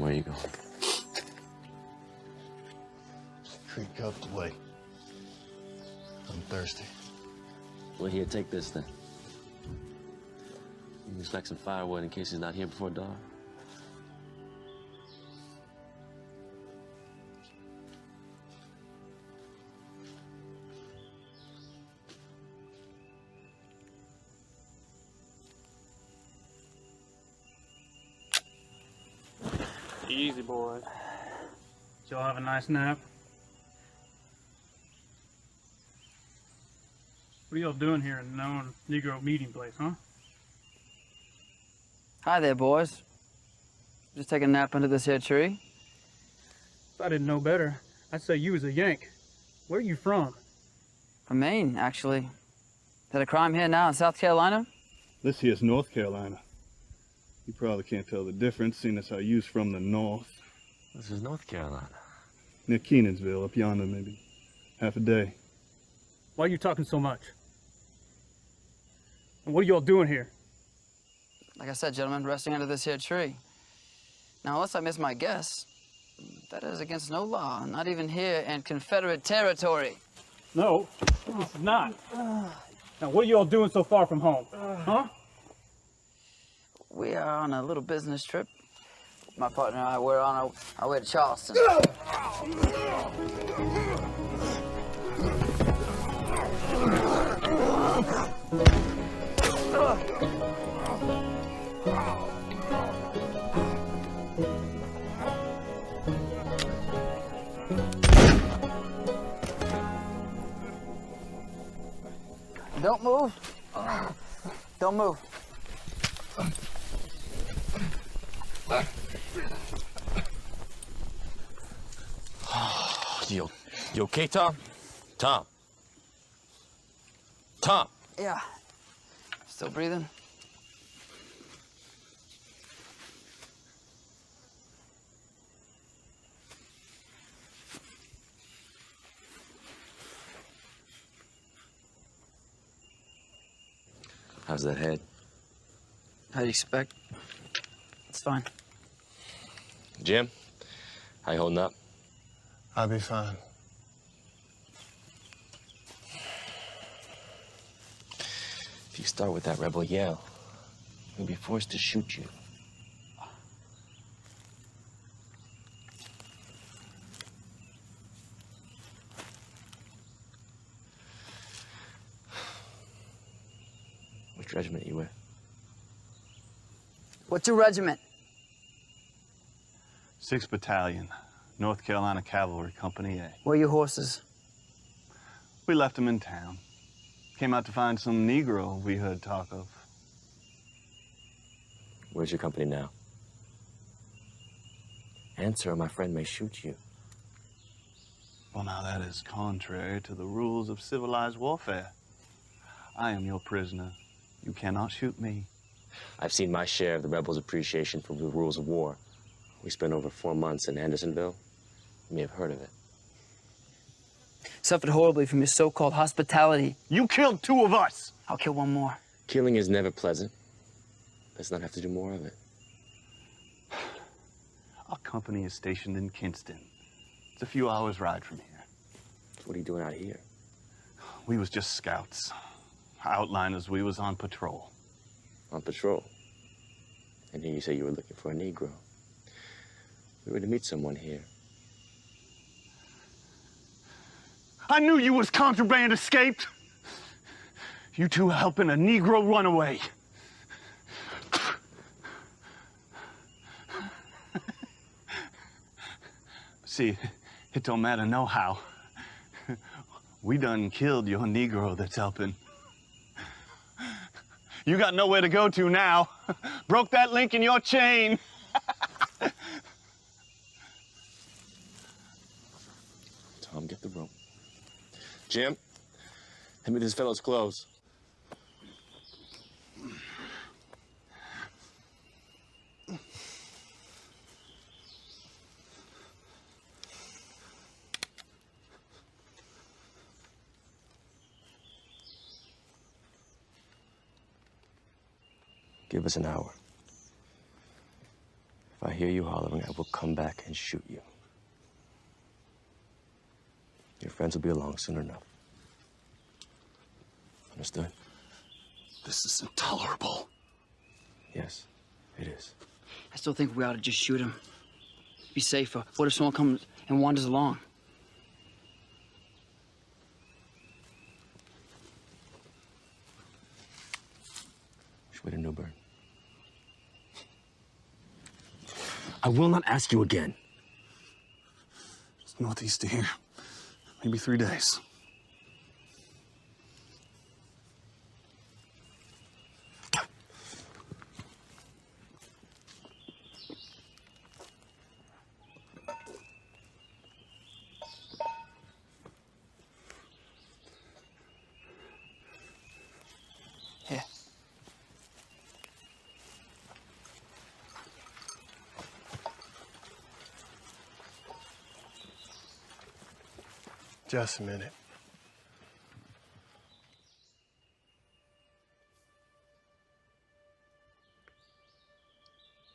Where you going? Creek up the way. I'm thirsty. Well, here, take this then. You can select some firewood in case he's not here before dark. Easy, boys. Did y'all have a nice nap? What are y'all doing here in the known Negro meeting place, huh? Hi there, boys. Just taking a nap under this here tree. If I didn't know better, I'd say you was a Yank. Where are you from? From Maine, actually. Is that a crime here now in South Carolina? This here's North Carolina. You probably can't tell the difference, seeing as how you's from the north. This is North Carolina. Near Kenansville, up yonder, maybe. Half a day. Why are you talking so much? And what are y'all doing here? Like I said, gentlemen, resting under this here tree. Now, unless I miss my guess, that is against no law, not even here in Confederate territory. No, it's not. Now, what are y'all doing so far from home? Huh? We are on a little business trip. My partner and I, we're on our way to Charleston. Don't move. Don't move. You okay, Tom? Tom? Tom? Yeah. Still breathing? How's that head? How do you expect? It's fine. Jim? How you holding up? I'll be fine. If you start with that rebel yell, we'll be forced to shoot you. Which regiment you with? What's your regiment? 6th Battalion, North Carolina Cavalry, Company A. Where are your horses? We left them in town. Came out to find some Negro we heard talk of. Where's your company now? Answer or my friend may shoot you. Well, now that is contrary to the rules of civilized warfare. I am your prisoner. You cannot shoot me. I've seen my share of the rebels' appreciation for the rules of war. We spent over 4 months in Andersonville. You may have heard of it. Suffered horribly from your so-called hospitality. You killed 2 of us! I'll kill one more. Killing is never pleasant. Let's not have to do more of it. Our company is stationed in Kinston. It's a few hours' ride from here. So what are you doing out here? We was just scouts. Outliners, we was on patrol. On patrol. And here you say you were looking for a Negro. We were to meet someone here. I knew you was contraband escaped. You two helping a Negro run away. See, it don't matter no how. We done killed your Negro that's helping. You got nowhere to go to now. Broke that link in your chain. Tom, get the rope. Jim, hand me this fellow's clothes. Give us an hour. If I hear you hollering, I will come back and shoot you. Your friends will be along soon enough. Understood? This is intolerable. Yes, it is. I still think we ought to just shoot him. Be safer. What if someone comes and wanders along? Schwid and Newburn. I will not ask you again. It's northeast of here. Maybe 3 days. Here. Just a minute.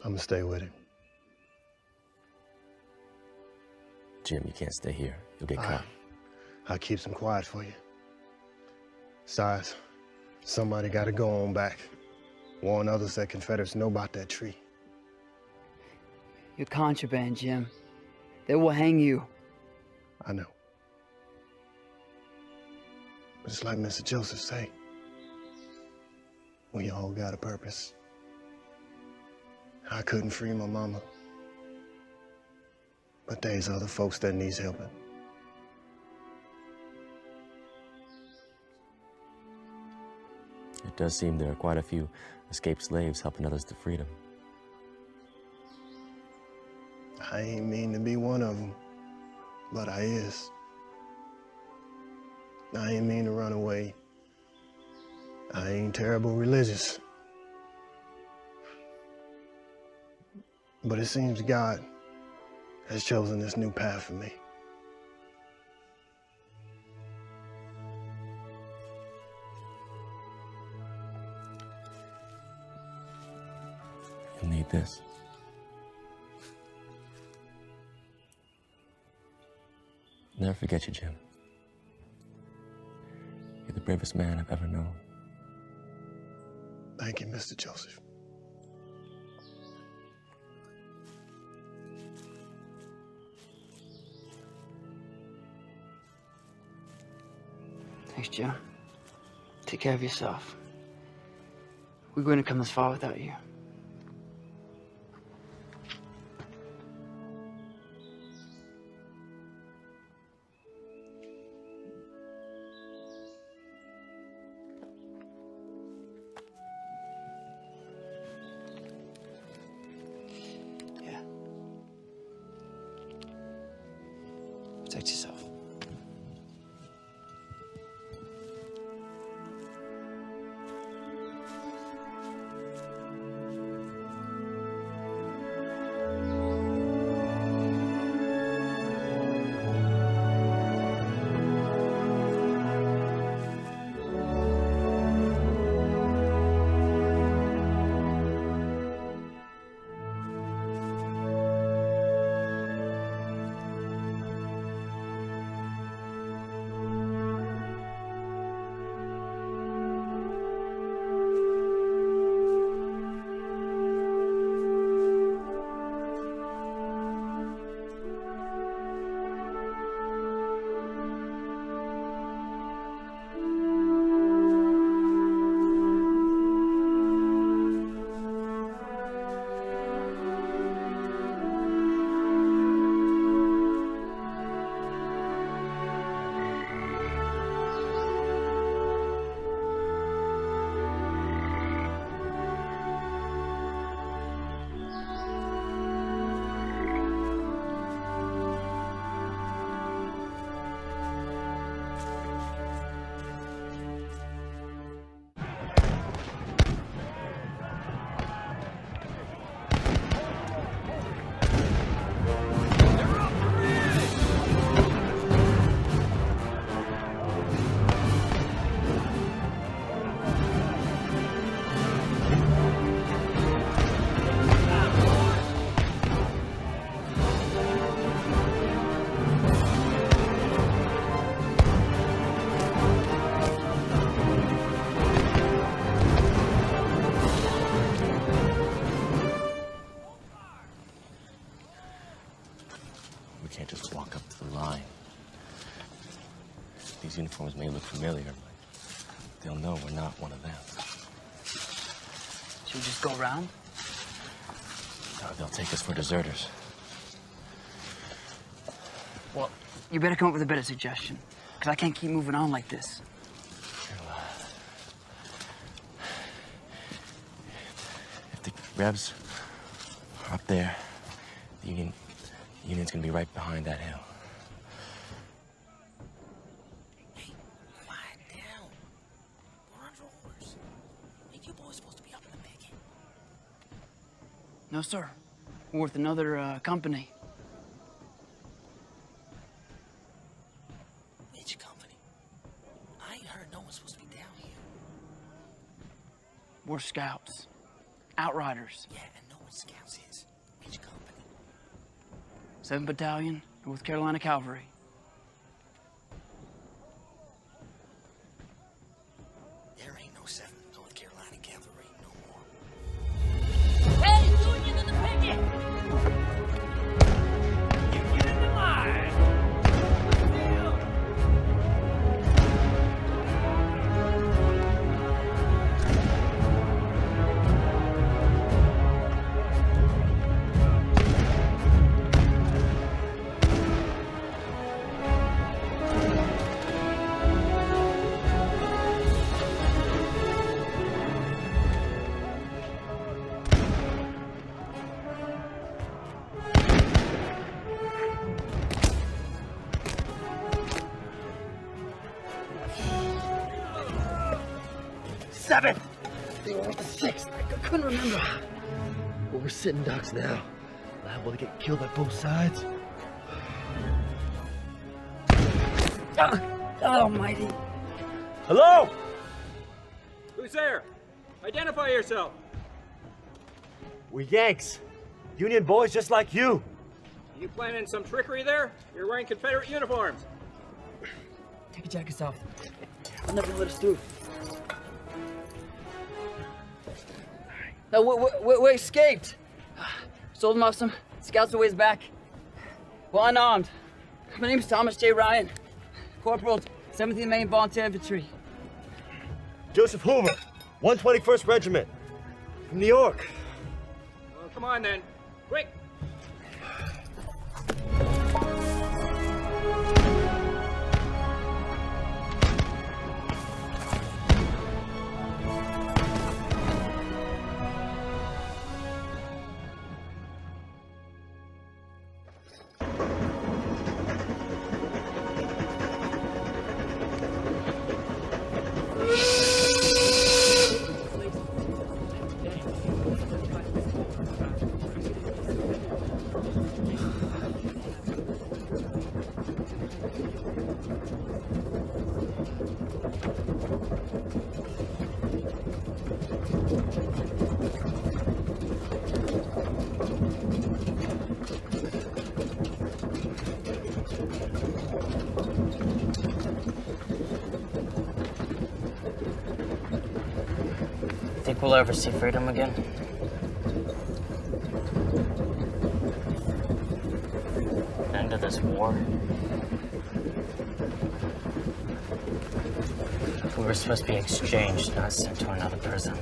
I'm gonna stay with him. Jim, you can't stay here. You'll get caught. I'll keep some quiet for you. Besides, somebody gotta go on back. Warn others that Confederates know about that tree. You're contraband, Jim. They will hang you. I know. But it's like Mr. Joseph say, we all got a purpose. I couldn't free my mama. But there's other folks that needs helping. It does seem there are quite a few escaped slaves helping others to freedom. I ain't mean to be one of them, but I is. I ain't mean to run away. I ain't terrible religious. But it seems God has chosen this new path for me. You'll need this. Never forget you, Jim. You're the bravest man I've ever known. Thank you, Mr. Joseph. Thanks, Jim. Take care of yourself. We're going to come this far without you. Yeah. Protect yourself. walk up to the line. These uniforms may look familiar, but they'll know we're not one of them. Should we just go around? No, they'll take us for deserters. Well, you better come up with a better suggestion, because I can't keep moving on like this. If the Rebs are up there, the Union's gonna be right behind that hill. Hey, quiet down. We're under orders. Hey, you boys supposed to be up in the picket. No, sir. We're with another company. Which company? I ain't heard no one's supposed to be down here. We're scouts. Outriders. Yeah, and no one scouts is. Which company? 7th Battalion, North Carolina Cavalry. There ain't no 7th North Carolina Cavalry no more. Hey, Union in the picket! Union in the line! Seventh! They were with the 6th. I couldn't remember. But we're sitting ducks now. Liable to get killed at both sides. God almighty. Hello? Who's there? Identify yourself. We're Yanks. Union boys just like you. You planning some trickery there? You're wearing Confederate uniforms. Take your jackets off. I'll never let us through. No, we escaped. Sold them off some scouts a ways back. Well, unarmed. My name's Thomas J. Ryan. Corporal, 17th Maine Volunteer Infantry. Joseph Hoover, 121st Regiment. From New York. Well, come on then. Quick! Think we'll ever see freedom again? End of this war? We were supposed to be exchanged, not sent to another prison.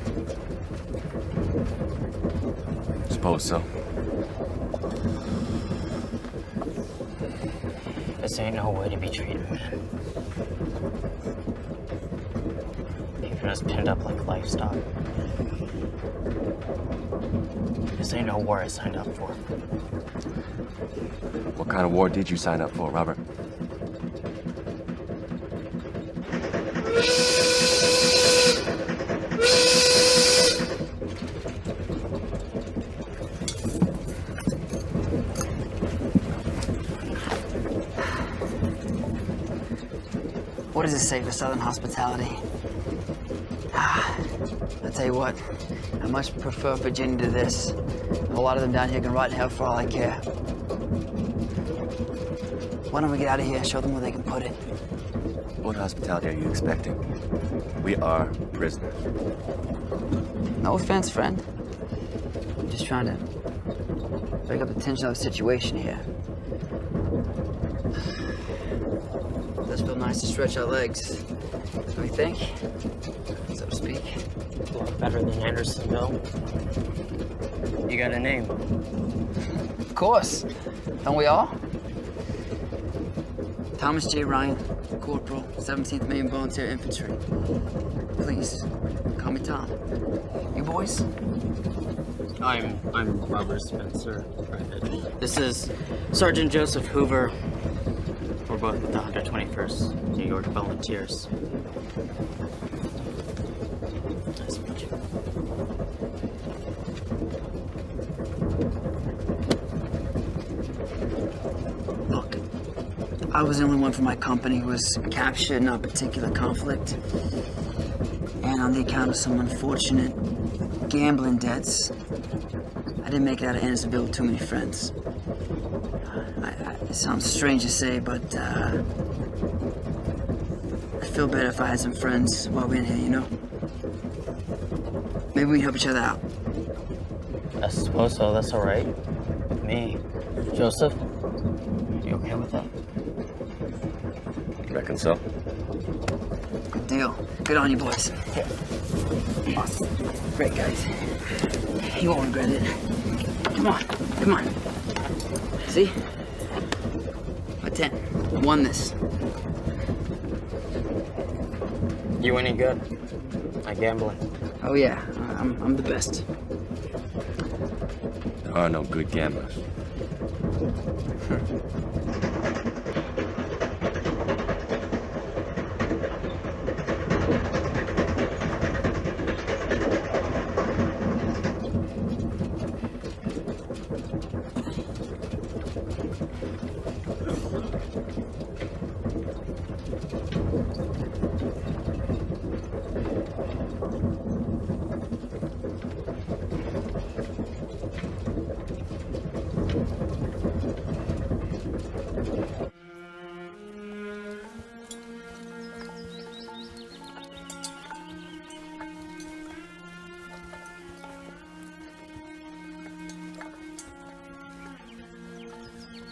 Suppose so. This ain't no way to be treated, man. Keeping us pinned up like livestock. This ain't no war I signed up for. What kind of war did you sign up for, Robert? What does it say for Southern hospitality? I tell you what, I much prefer Virginia to this. A lot of them down here can rot in hell for all I care. Why don't we get out of here and show them where they can put it? What hospitality are you expecting? We are prisoners. No offense, friend. I'm just trying to break up the tension of the situation here. does feel nice to stretch our legs. Don't you think? So to speak. A lot better than Andersonville. You got a name? Of course. Don't we all? Thomas J. Ryan, Corporal, 17th Maine Volunteer Infantry. Please, call me Tom. You boys? I'm Robert Spencer, Private. This is Sergeant Joseph Hoover. We're both with the 121st New York Volunteers. Nice to meet you. Look, I was the only one from my company who was captured in a particular conflict. And on the account of some unfortunate gambling debts, I didn't make it out of Andersonville with too many friends. It sounds strange to say, but I'd feel better if I had some friends while we're in here, you know? Maybe we can help each other out. I suppose so, that's all right. Me, Joseph, you okay with that? Reckon so? Good deal. Good on you, boys. Here. Awesome. Great, guys. You won't regret it. Come on. Come on. See? A 10. I won this. You any good at gambling? Oh, yeah. I'm the best. There are no good gamblers.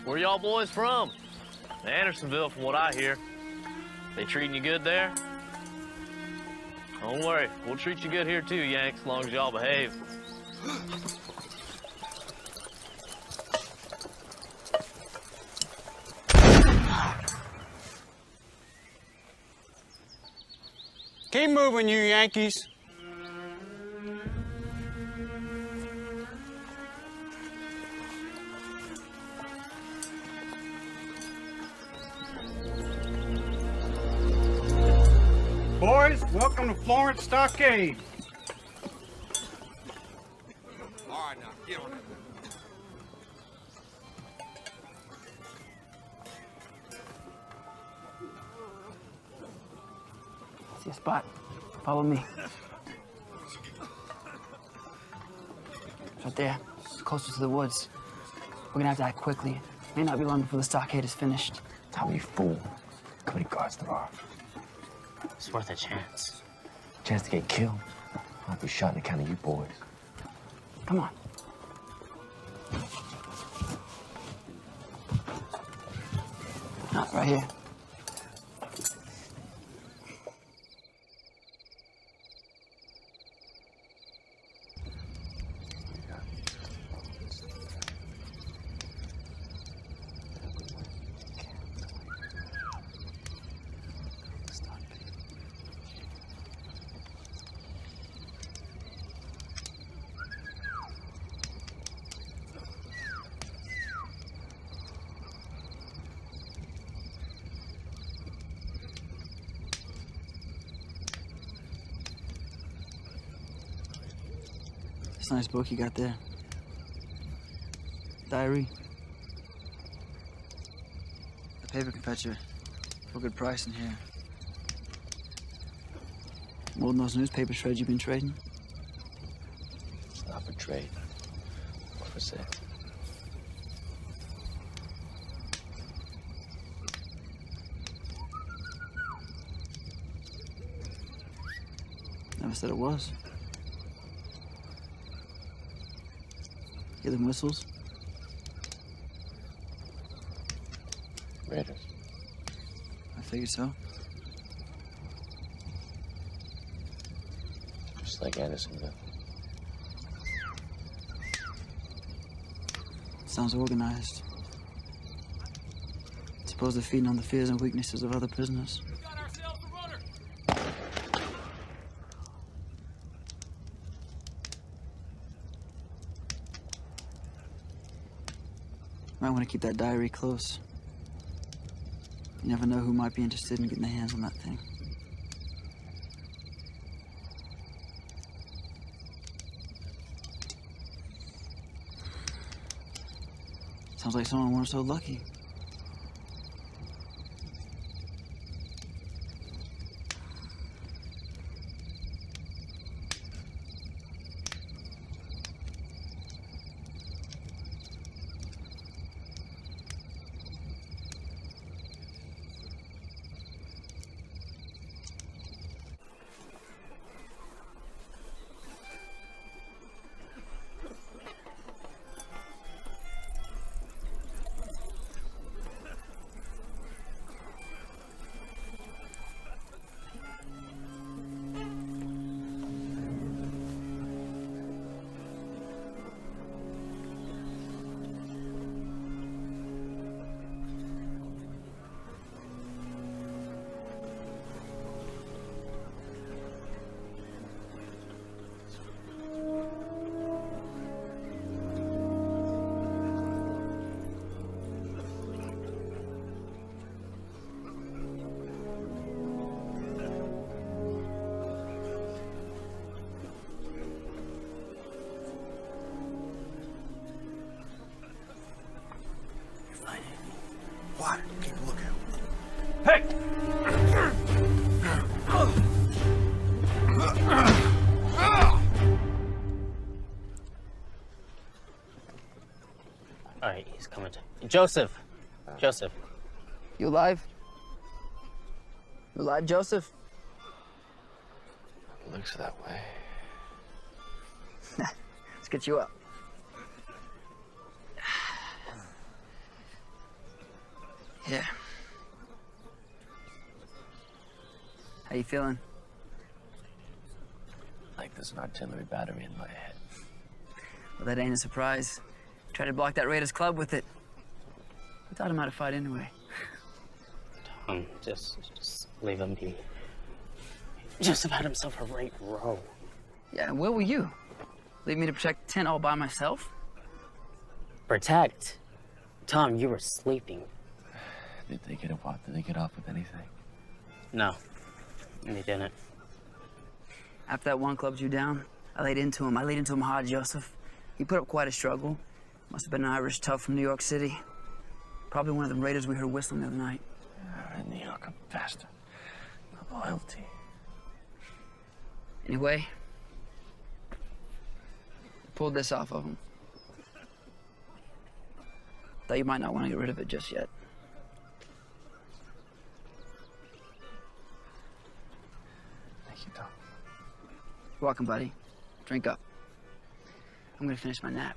Where y'all boys from? Andersonville, from what I hear. They treating you good there? Don't worry, we'll treat you good here too, Yanks, as long as y'all behave. Keep moving, you Yankees. Boys, welcome to Florence Stockade. All right, now, get on it. See a spot. Follow me. It's right there. It's closer to the woods. We're gonna have to act quickly. May not be long before the stockade is finished. Tommy, you fool. How many guards there are? It's worth a chance. Chance to get killed. I'll be shot in account of you boys. Come on. Right here. It's a nice book you got there. Diary. The paper can fetch you for a good price in here. More than those newspaper shreds you've been trading. It's not for trade. Or for sale. Never said it was. Hear them whistles? Raiders. I Figured so. Just like Andersonville. Sounds organized. Suppose they're feeding on the fears and weaknesses of other prisoners. Might want to keep that diary close. You never know who might be interested in getting their hands on that thing. Sounds like someone weren't so lucky. Quiet. Keep a lookout. Hey! All right, he's coming. Joseph. Joseph. You alive? You alive, Joseph? Looks that way. Let's get you up. Yeah. How you feeling? Like there's an artillery battery in my head. Well, that ain't a surprise. Tried to block that Raiders club with it. We taught him how to fight anyway. Just leave him be. Joseph had himself a right row. Yeah, where were you? Leave me to protect the tent all by myself? Protect? Tom, you were sleeping. Did they get off? Did they get off with anything? No, they didn't. After that one clubbed you down, I laid into him. I laid into him hard, Joseph. He put up quite a struggle. Must have been an Irish tough from New York City. Probably one of them raiders we heard whistling the other night. New York bastard. Loyalty. Anyway, pulled this off of him. Thought you might not want to get rid of it just yet. Thank you, Tom. You're welcome, buddy. Drink up. I'm gonna finish my nap.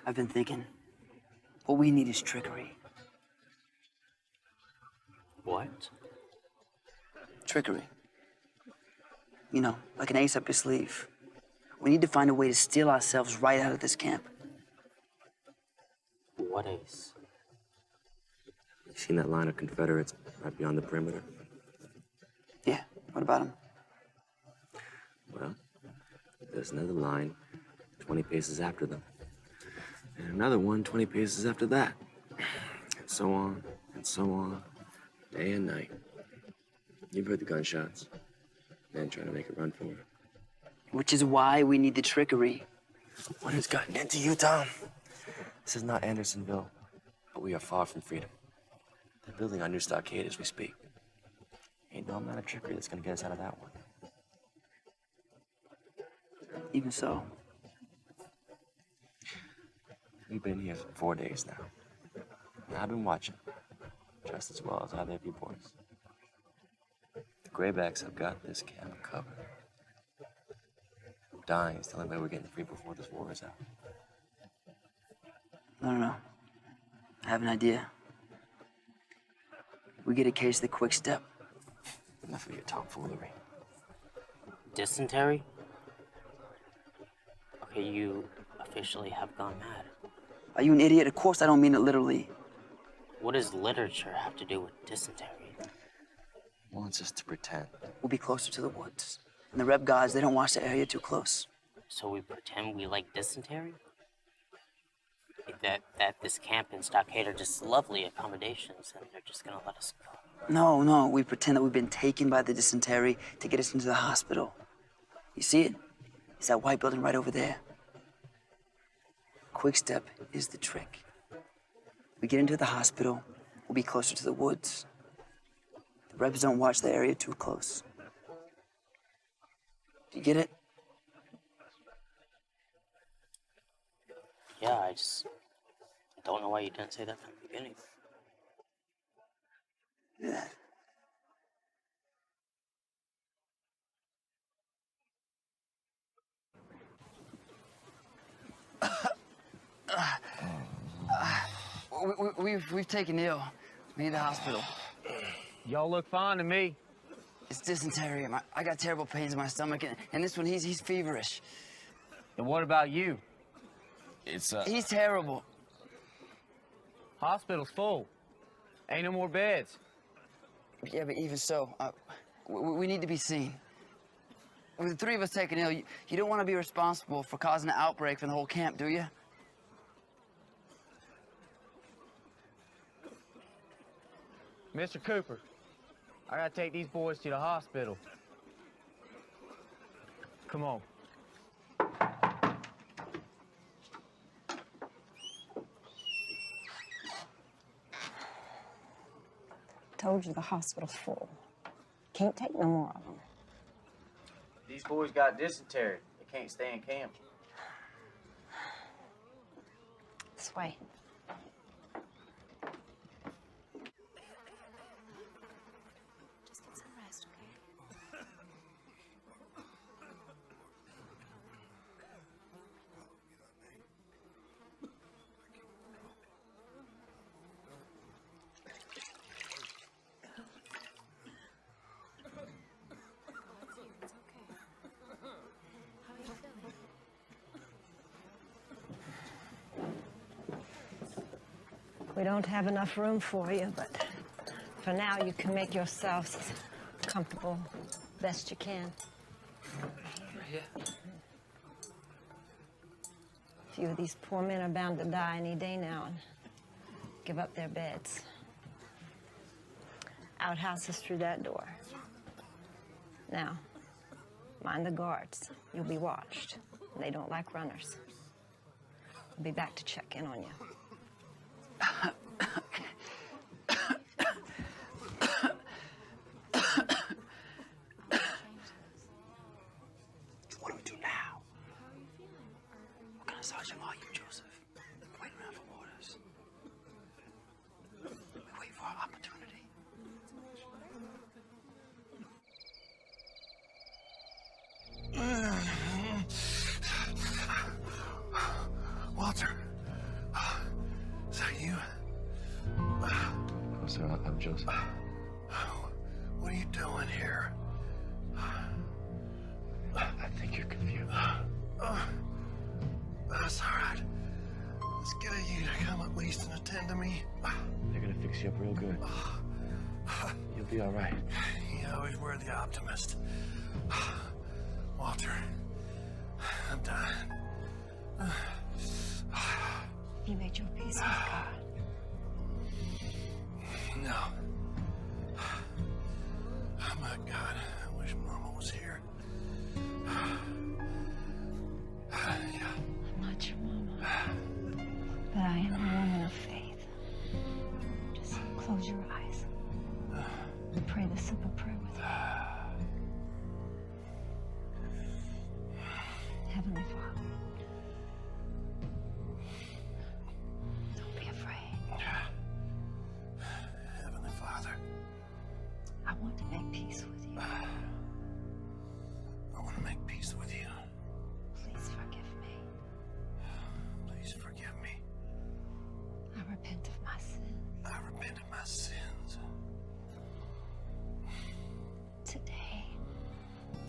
I've been thinking, what we need is trickery. What? Trickery. You know, like an ace up your sleeve. We need to find a way to steal ourselves right out of this camp. What ace? You seen that line of Confederates right beyond the perimeter? Yeah, what about them? Well, there's another line 20 paces after them. And another one 20 paces after that. And so on, and so on, day and night. You've heard the gunshots. Men trying to make a run for it. Which is why we need the trickery. What has gotten into you, Tom? This is not Andersonville, but we are far from freedom. They're building our new stockade as we speak. Ain't no amount of trickery that's gonna get us out of that one. Even so. We've been here for 4 days now. And I've been watching, just as well as either of you boys. The Graybacks have got this camp covered. I'm dying is the only way we're getting free before this war is out. No. I have an idea. We get a case of the quick step. Enough of your tomfoolery. Dysentery? Okay, you officially have gone mad. Are you an idiot? Of course I don't mean it literally. What does literature have to do with dysentery? He wants us to pretend. We'll be closer to the woods. And the Reb guys, they don't watch the area too close. So we pretend we like dysentery? That this camp and stockade are just lovely accommodations and they're just gonna let us go. No, we pretend that we've been taken by the dysentery to get us into the hospital. You see it? It's that white building right over there. Quick step is the trick. We get into the hospital, we'll be closer to the woods. The Rebs don't watch the area too close. Do you get it? Yeah, I don't know why you didn't say that from the beginning. Yeah. We've taken ill. We need the hospital. Y'all look fine to me. It's dysentery. I got terrible pains in my stomach, and this one, he's feverish. And what about you? He's terrible. Hospital's full. Ain't no more beds. Yeah, but even so, we need to be seen. With the three of us taken ill, you don't want to be responsible for causing an outbreak for the whole camp, do you? Mr. Cooper, I gotta take these boys to the hospital. Come on. Told you the hospital's full. Can't take no more of them. These boys got dysentery. They can't stay in camp. This way. Just get some rest, okay? We don't have enough room for you, but for now you can make yourselves as comfortable best you can. Yeah. A few of these poor men are bound to die any day now and give up their beds. Outhouse is through that door. Now, mind the guards. You'll be watched. They don't like runners. I'll be back to check in on you. What do we do now? What kind of sergeant are you, Joseph? Wait around for orders. We wait for our opportunity. Walter. Is that you? Oh, sir, I'm Joseph. What are you doing here? I think you're confused. That's all right. It's good of you to come at least and attend to me. They're gonna fix you up real good. You'll be all right. You always were the optimist. Walter, I'm dying. You made your peace with God. No. Oh my God, I wish Mama was here. Yeah. I'm not your mama, but I am a woman of faith. Just close your eyes and pray the simple prayer with me. Heavenly Father, don't be afraid. Heavenly Father, I want to make peace with you. I want to make peace with you. Please forgive me. Please forgive me. I repent of my sin. I repent of my sins.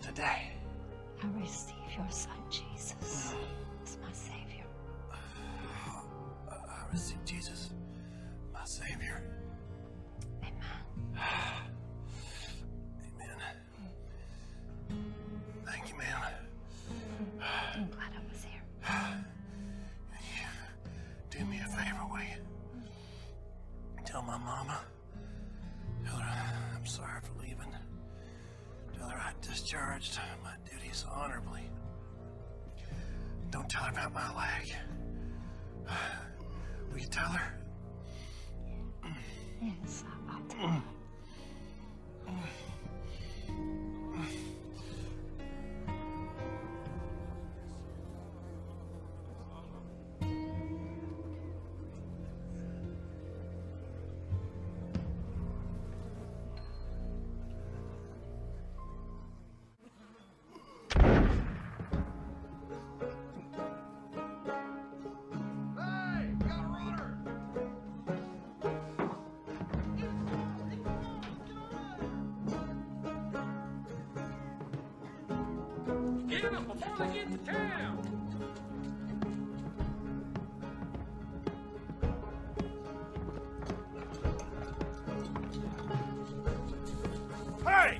Today, I receive your son, Jesus, as my Savior. I receive Jesus, my Savior. Amen. Amen. Thank you, ma'am. I'm glad I was here. Do me a favor, will you? Tell my mama. Tell her I'm sorry for leaving. Tell her I discharged my duties honorably. Don't tell her about my leg. Will you tell her? Yes, I'll tell her. Get them before they get to town! Hey!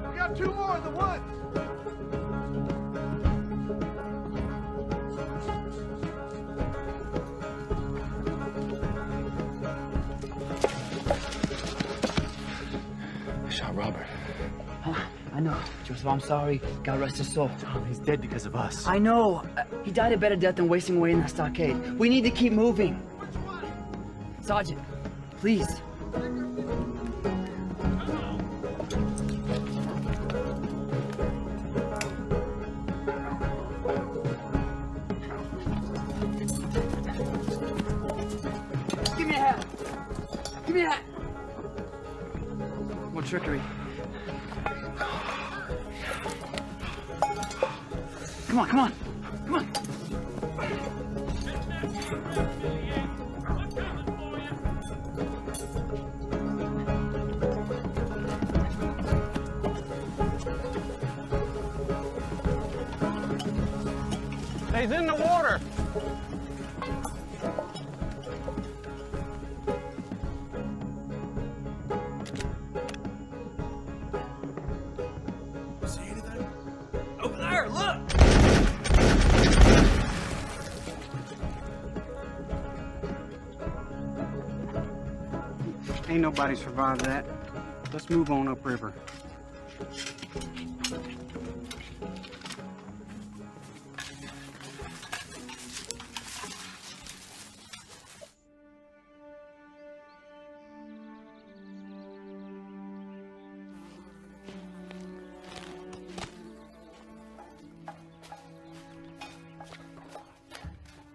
We got two more in the woods! I shot Robert. I know. Joseph, I'm sorry. God rest his soul. Tom, he's dead because of us. I know. He died a better death than wasting away in that stockade. We need to keep moving. Sergeant, please. Give me a hat. Give me a hat. More trickery. Come on, come on, come on. He's in the water. See anything? Over there, look! Ain't nobody survived that. Let's move on upriver.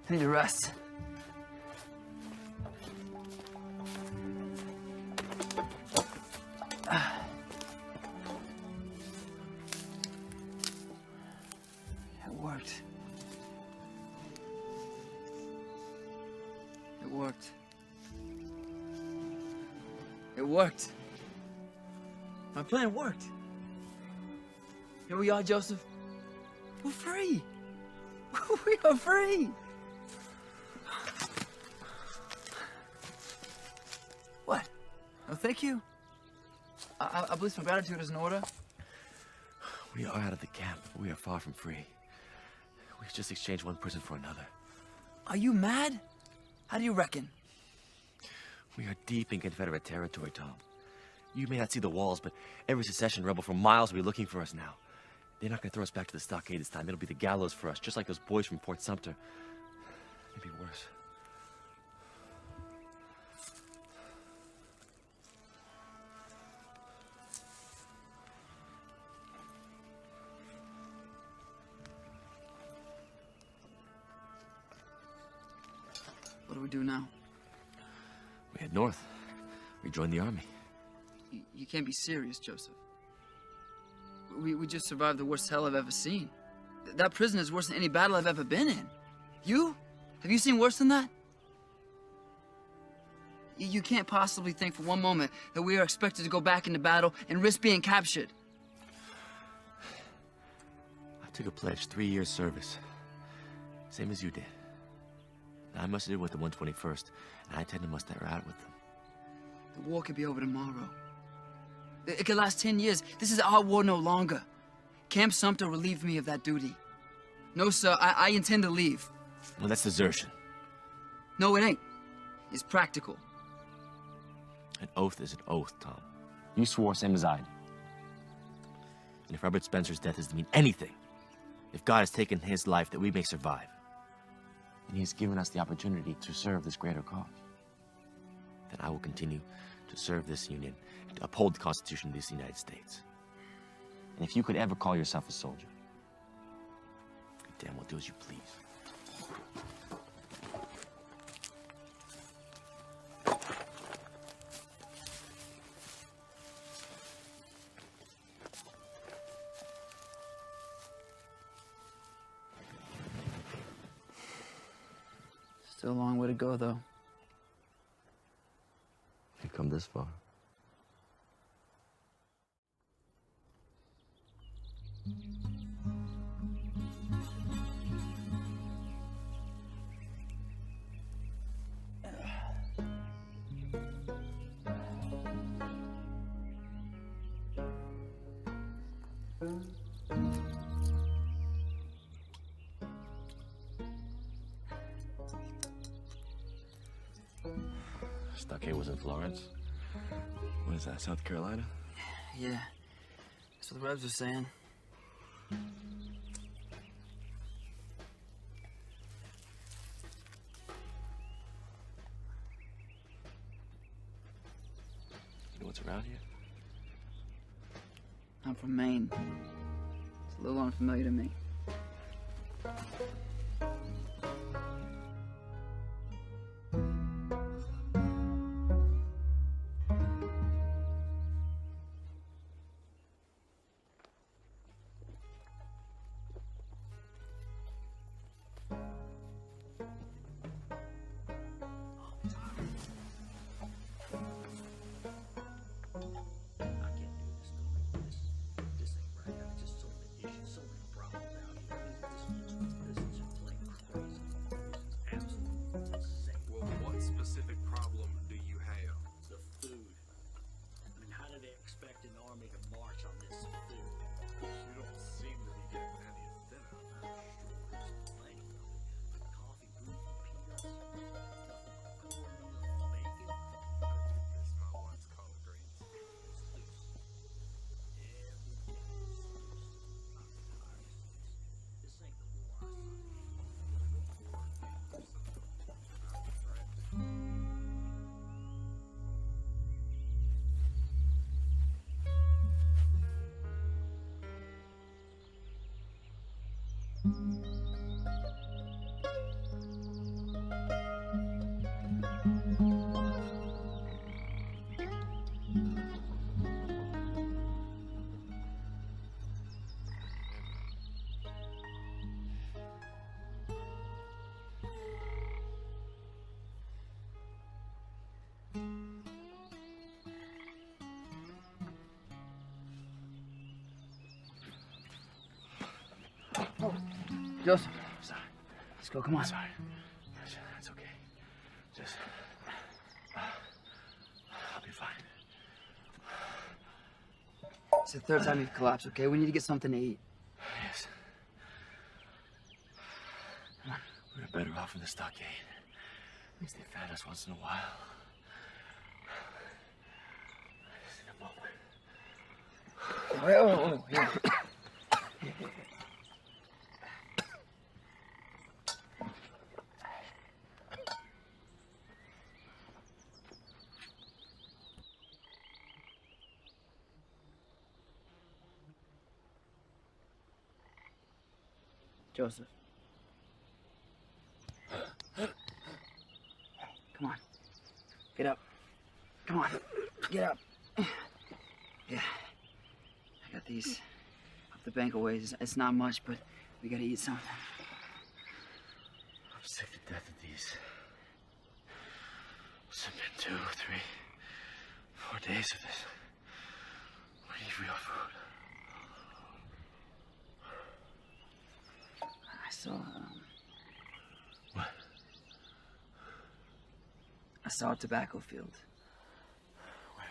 I need to rest. It worked. It worked. It worked. My plan worked. Here we are, Joseph. We're free. We are free. What? Oh, thank you. I believe some gratitude is in order. We are out of the camp, but we are far from free. We've just exchanged one prison for another. Are you mad? How do you reckon? We are deep in Confederate territory, Tom. You may not see the walls, but every secession rebel for miles will be looking for us now. They're not gonna throw us back to the stockade this time. It'll be the gallows for us, just like those boys from Fort Sumter. Maybe worse. What do we do now? We head north. Rejoin the army. You can't be serious, Joseph. We just survived the worst hell I've ever seen. That prison is worse than any battle I've ever been in. You? Have you seen worse than that? You can't possibly think for one moment that we are expected to go back into battle and risk being captured. I took a pledge, 3 years service. Same as you did. I mustered it with the 121st, and I intend to muster out with them. The war could be over tomorrow. It could last 10 years. This is our war no longer. Camp Sumter relieved me of that duty. No, sir, I intend to leave. Well, that's desertion. No, it ain't. It's practical. An oath is an oath, Tom. You swore, same as I did. And if Robert Spencer's death is to mean anything, if God has taken his life that we may survive, and he has given us the opportunity to serve this greater cause, then I will continue to serve this union and to uphold the Constitution of this United States. And if you could ever call yourself a soldier, you damn well do as you please. Still a long way to go, though. You've come this far. Stockade was in Florence. What is that, South Carolina? Yeah, that's what the Rebs were saying. You know what's around here? I'm from Maine. It's a little unfamiliar to me. Joseph. Sorry. Let's go, come on. Sorry. That's okay. Just... I'll be fine. It's the third time you've collapsed, okay? We need to get something to eat. Yes. better off in the stockade. At least they fed us once in a while. Oh, yeah. Joseph. Come on. Get up. Come on. Get up. Yeah. I got these up the bank a ways. It's not much, but we gotta eat something. I'm sick to death of these. It's been 2, 3, 4 days of this. We need real food. I saw, What? I saw a tobacco field. Where?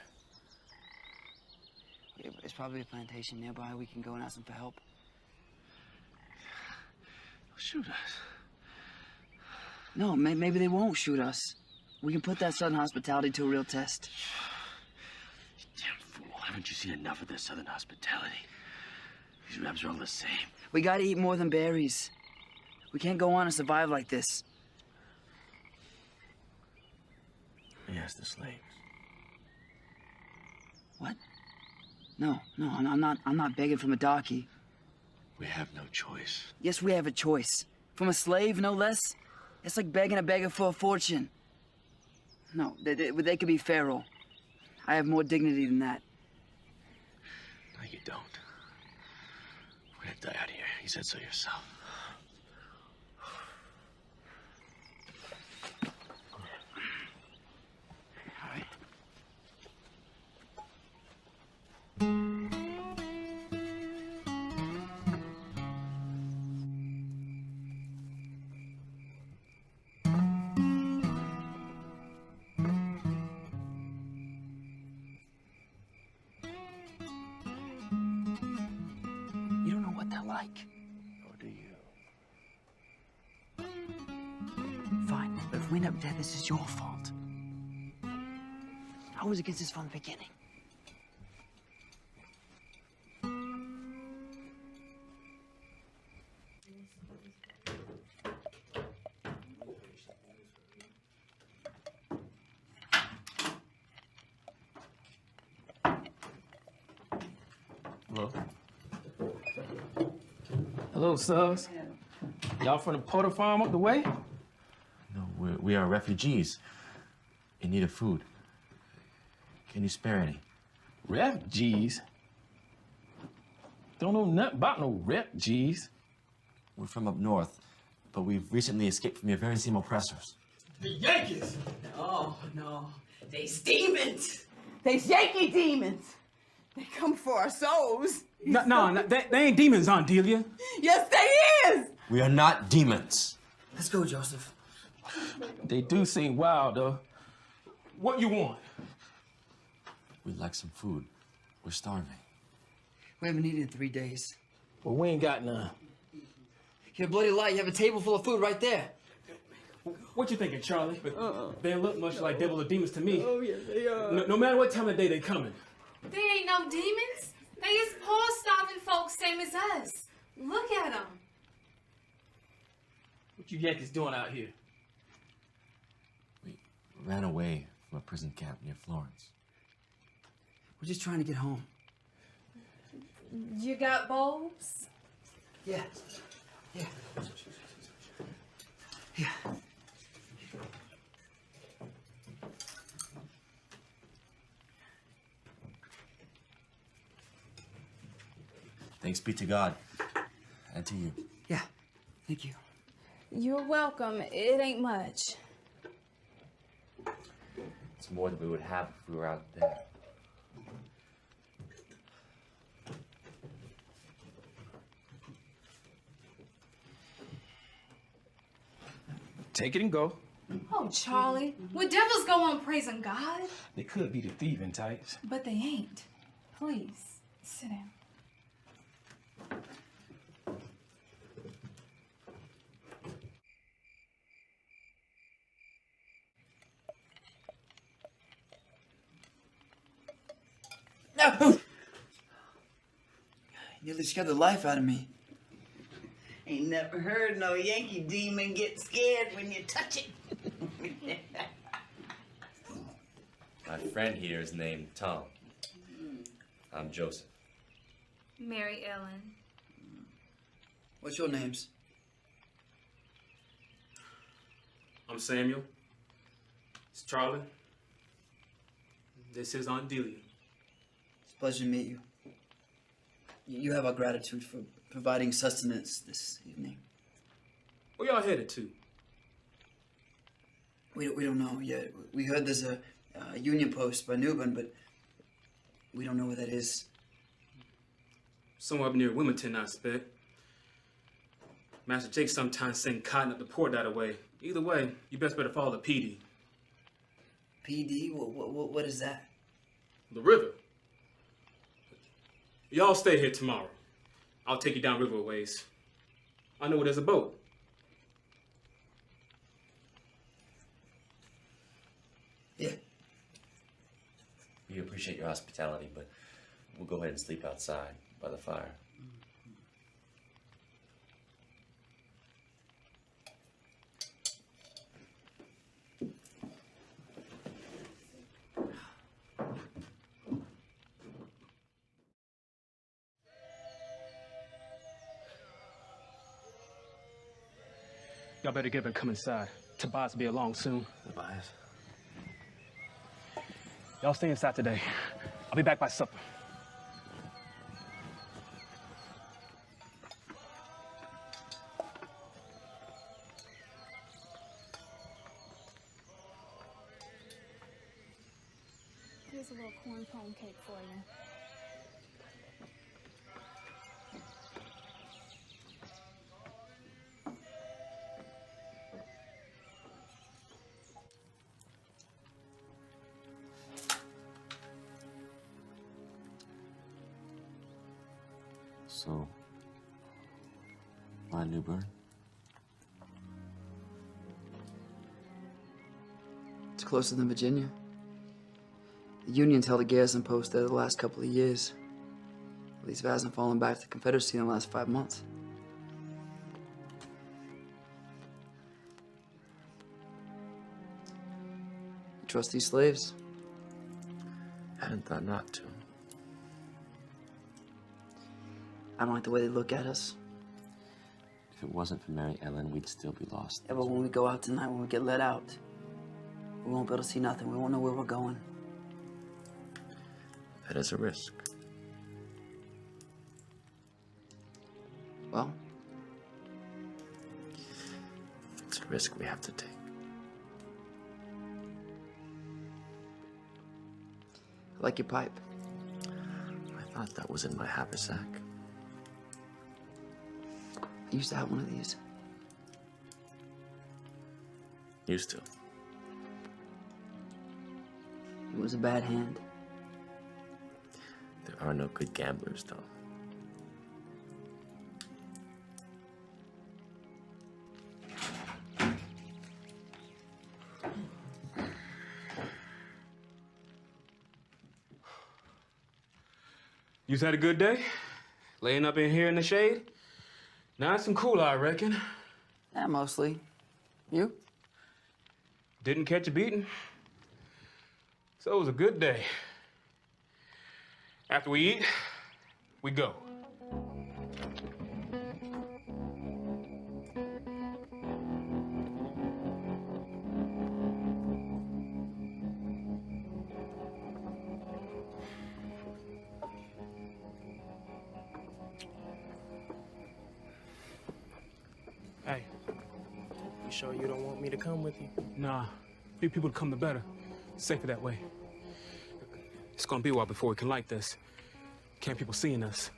It's probably a plantation nearby. We can go and ask them for help. They'll shoot us. No, maybe they won't shoot us. We can put that Southern hospitality to a real test. You damn fool. Haven't you seen enough of their Southern hospitality? These rebs are all the same. We gotta eat more than berries. We can't go on and survive like this. Yes, the slaves. What? No, I'm not begging from a darky. We have no choice. Yes, we have a choice. From a slave, no less. It's like begging a beggar for a fortune. No, they could be feral. I have more dignity than that. No, you don't. We're gonna die out here. You said so yourself. All right. You don't know what they're like. Or do you? Fine, but if we end up dead, this is your fault. I was against this from the beginning. Hello. Hello, Suggs. Y'all from the Porter farm up the way? No, we are refugees in need of food. Can you spare any? Refugees? Don't know nothing about no refugees. We're from up north, but we've recently escaped from your very same oppressors. The Yankees! No. They's demons. They's Yankee demons. They come for our souls. No, they ain't demons, Aunt Delia. Yes, they is. We are not demons. Let's go, Joseph. They do seem wild, though. What you want? We'd like some food. We're starving. We haven't eaten in 3 days. Well, we ain't got none. You're bloody lie. You have a table full of food right there. What you thinking, Charlie? They look much like devil or demons to me. Oh, yes, they are. No matter what time of day they coming. They ain't no demons. They is poor, starving folks, same as us. Look at them. What you Yankees doing out here? We ran away from a prison camp near Florence. We're just trying to get home. You got bowls? Yeah. Thanks be to God. And to you. Yeah. Thank you. You're welcome. It ain't much. It's more than we would have if we were out there. Take it and go. Oh, Charlie. Would devils go on praising God? They could be the thieving types. But they ain't. Please, sit down. You nearly scared the life out of me. Ain't never heard no Yankee demon get scared when you touch it. My friend here is named Tom. I'm Joseph. Mary Ellen. What's your names? I'm Samuel. It's Charlie. This is Aunt Delia. It's a pleasure to meet you. You have our gratitude for providing sustenance this evening. Where y'all headed to? We don't know yet. We heard there's a union post by Newbern, but we don't know where that is. Somewhere up near Wilmington, I expect. Master Jake sometimes send cotton up the port that way. Either way, you best better follow the PD. PD? What is that? The river. Y'all stay here tomorrow. I'll take you down river a ways. I know where there's a boat. Yeah. We appreciate your hospitality, but we'll go ahead and sleep outside by the fire. Y'all better get up and come inside. Tobias will be along soon. Tobias? Y'all stay inside today. I'll be back by supper. Here's a little corn pone cake for you. So, why Newbern? It's closer than Virginia. The Union's held a garrison post there the last couple of years. At least it hasn't fallen back to the Confederacy in the last 5 months. You trust these slaves? Hadn't thought not to. I don't like the way they look at us. If it wasn't for Mary Ellen, we'd still be lost. Yeah, but when we go out tonight, when we get let out, we won't be able to see nothing. We won't know where we're going. That is a risk. Well, It's a risk we have to take. I like your pipe. I thought that was in my haversack. I used to have one of these. Used to. It was a bad hand. There are no good gamblers, though. You've had a good day? Laying up in here in the shade? Nice and cool, I reckon. Yeah, mostly. You? Didn't catch a beating. So it was a good day. After we eat, we go. Hey, you sure you don't want me to come with you? Nah, few people to come, the better. Safer that way. It's gonna be a while before we can like this. Can't people seeing us?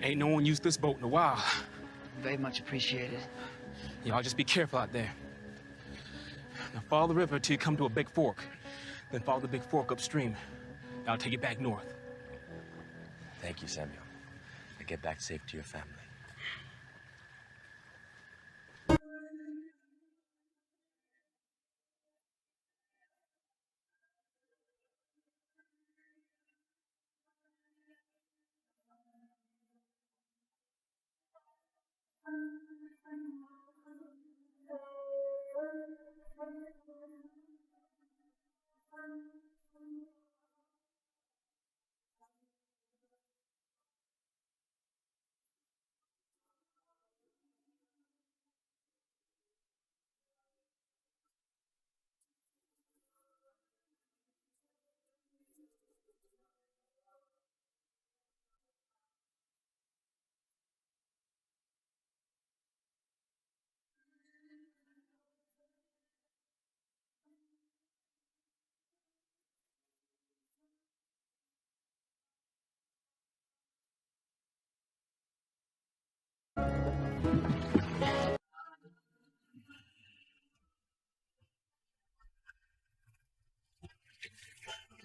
Ain't no one used this boat in a while. Very much appreciated. Y'all just be careful out there. Now follow the river till you come to a big fork. Then follow the big fork upstream. I'll take you back north. Thank you, Samuel. Now get back safe to your family.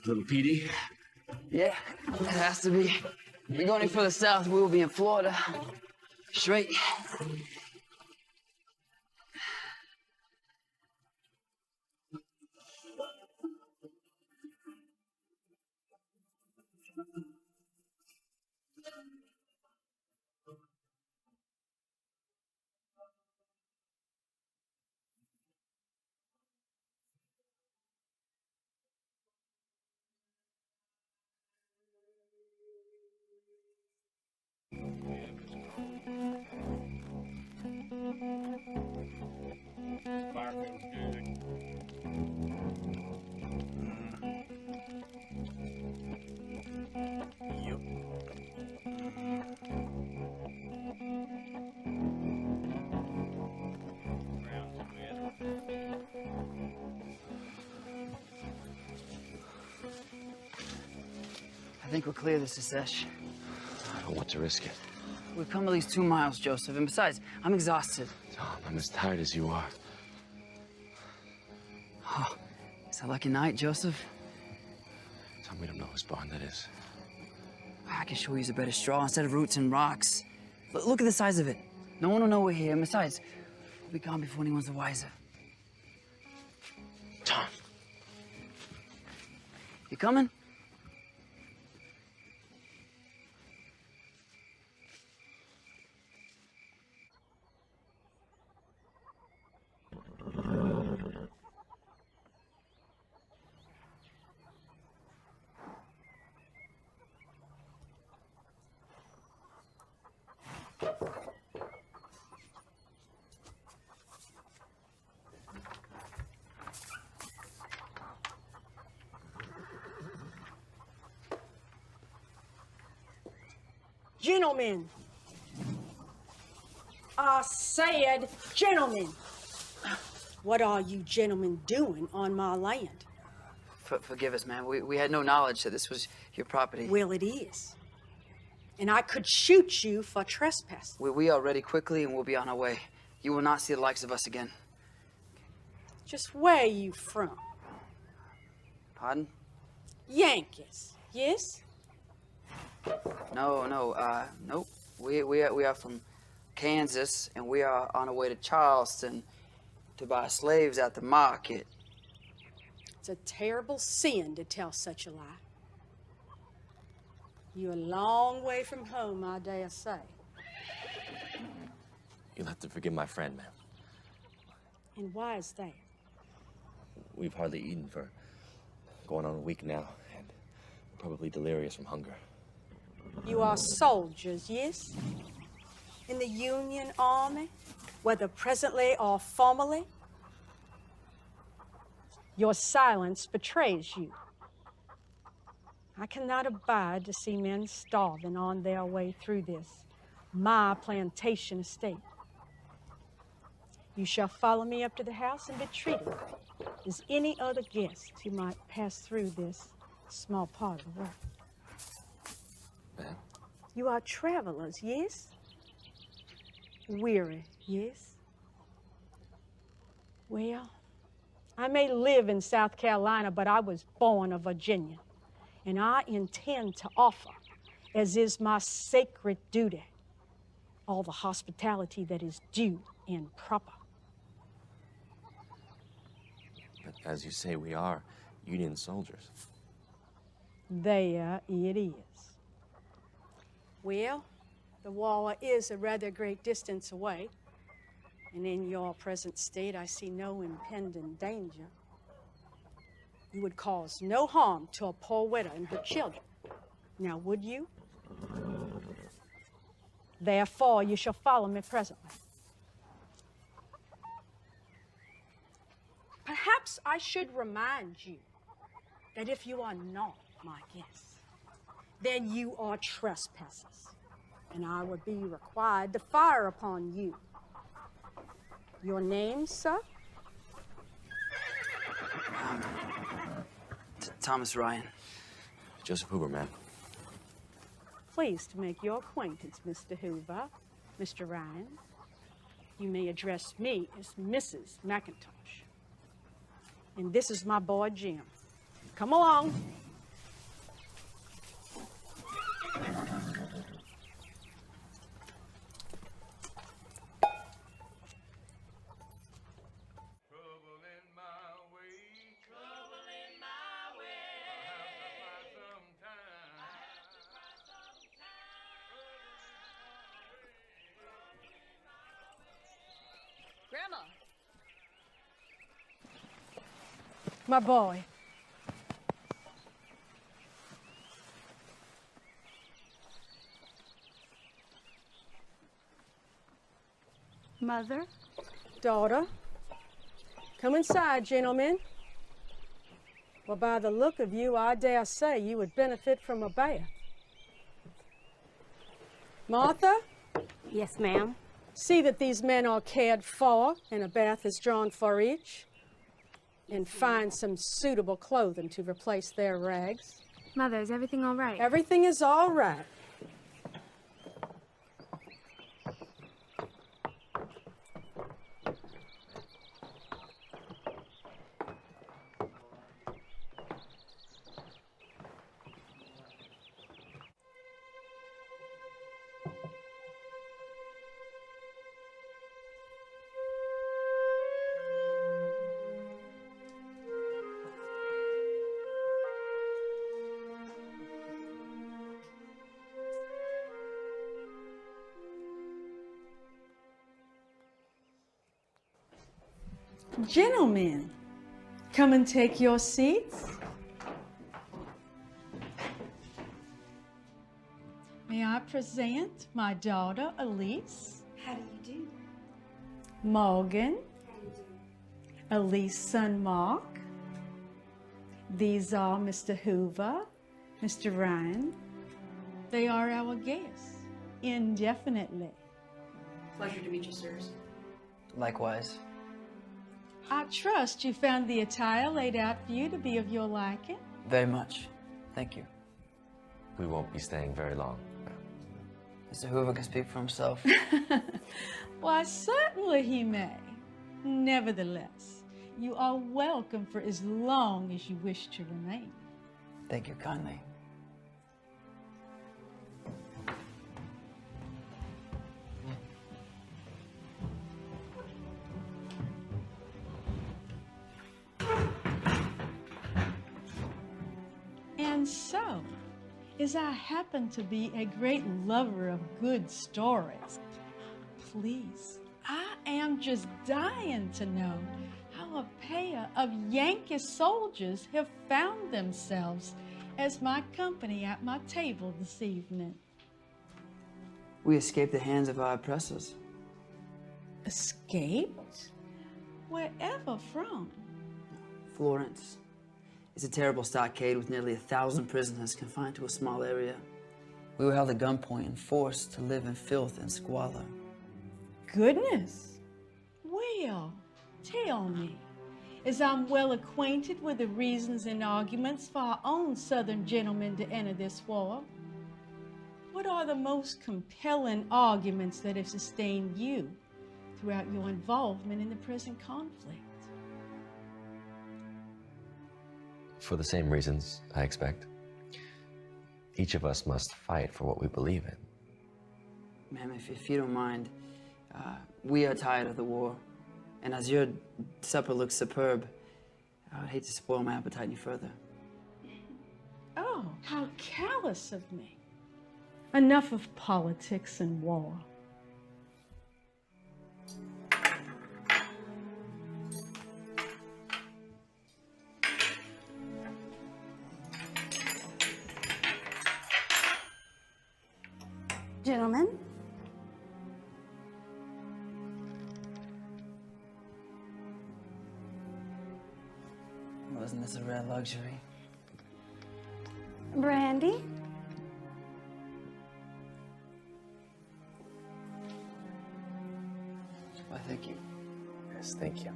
Little PD? Yeah, it has to be. If we go any further south, we will be in Florida. Straight. I think we're clear this is Sesh. I don't want to risk it. We've come at least 2 miles, Joseph, and besides, I'm exhausted. Tom, I'm as tired as you are. Oh, it's a lucky night, Joseph. Tom, we don't know whose barn that is. I can sure use a bed of straw instead of roots and rocks. Look at the size of it. No one will know we're here, and besides, we'll be gone before anyone's the wiser. Tom. You coming? Gentlemen. I said, gentlemen. What are you gentlemen doing on my land? Forgive us, man. We had no knowledge that this was your property. Well, it is. And I could shoot you for trespass. We are ready quickly, and we'll be on our way. You will not see the likes of us again. Just where you from? Pardon? Yankees, yes? Nope. We are from Kansas, and we are on our way to Charleston to buy slaves at the market. It's a terrible sin to tell such a lie. You're a long way from home, I dare say. You'll have to forgive my friend, ma'am. And why is that? We've hardly eaten for going on a week now, and we're probably delirious from hunger. You are soldiers, yes? In the Union Army, whether presently or formerly? Your silence betrays you. I cannot abide to see men starving on their way through this, my plantation estate. You shall follow me up to the house and be treated as any other guest who might pass through this small part of the world. Ma'am? You are travelers, yes? Weary, yes? Well, I may live in South Carolina, but I was born a Virginian, and I intend to offer as is my sacred duty, all the hospitality that is due and proper. But as you say, we are Union soldiers. There it is. Well, the wall is a rather great distance away, and in your present state, I see no impending danger. You would cause no harm to a poor widow and her children. Now, would you? Therefore, you shall follow me presently. Perhaps I should remind you that if you are not my guests, then you are trespassers, and I would be required to fire upon you. Your name, sir? Thomas Ryan. Joseph Hoover, ma'am. Pleased to make your acquaintance, Mr. Hoover. Mr. Ryan, you may address me as Mrs. McIntosh. And this is my boy, Jim. Come along. Grandma. My boy. Mother? Daughter. Come inside, gentlemen. Well, by the look of you, I dare say you would benefit from a bath. Martha? Yes, ma'am. See that these men are cared for and a bath is drawn for each. And find some suitable clothing to replace their rags. Mother, is everything all right? Everything is all right. Gentlemen, come and take your seats. May I present my daughter, Elise? How do you do? Morgan. Elise, son Mark. These are Mr. Hoover, Mr. Ryan. They are our guests, indefinitely. Pleasure to meet you, sirs. Likewise. I trust you found the attire laid out for you to be of your liking. Very much. Thank you. We won't be staying very long. Mr. Hoover can speak for himself. Why, certainly he may. Nevertheless, you are welcome for as long as you wish to remain. Thank you kindly. And so, as I happen to be a great lover of good stories, please, I am just dying to know how a pair of Yankee soldiers have found themselves as my company at my table this evening. We escaped the hands of our oppressors. Escaped? Wherever from? Florence. It's a terrible stockade with nearly 1,000 prisoners confined to a small area. We were held at gunpoint and forced to live in filth and squalor. Goodness. Well, tell me, as I'm well acquainted with the reasons and arguments for our own Southern gentlemen to enter this war, what are the most compelling arguments that have sustained you throughout your involvement in the present conflict? For the same reasons, I expect. Each of us must fight for what we believe in. Ma'am, if you don't mind, we are tired of the war. And as your supper looks superb, I would hate to spoil my appetite any further. Oh, how callous of me. Enough of politics and war. Gentlemen, Wasn't this a rare luxury? brandy. Why, thank you. Yes, thank you.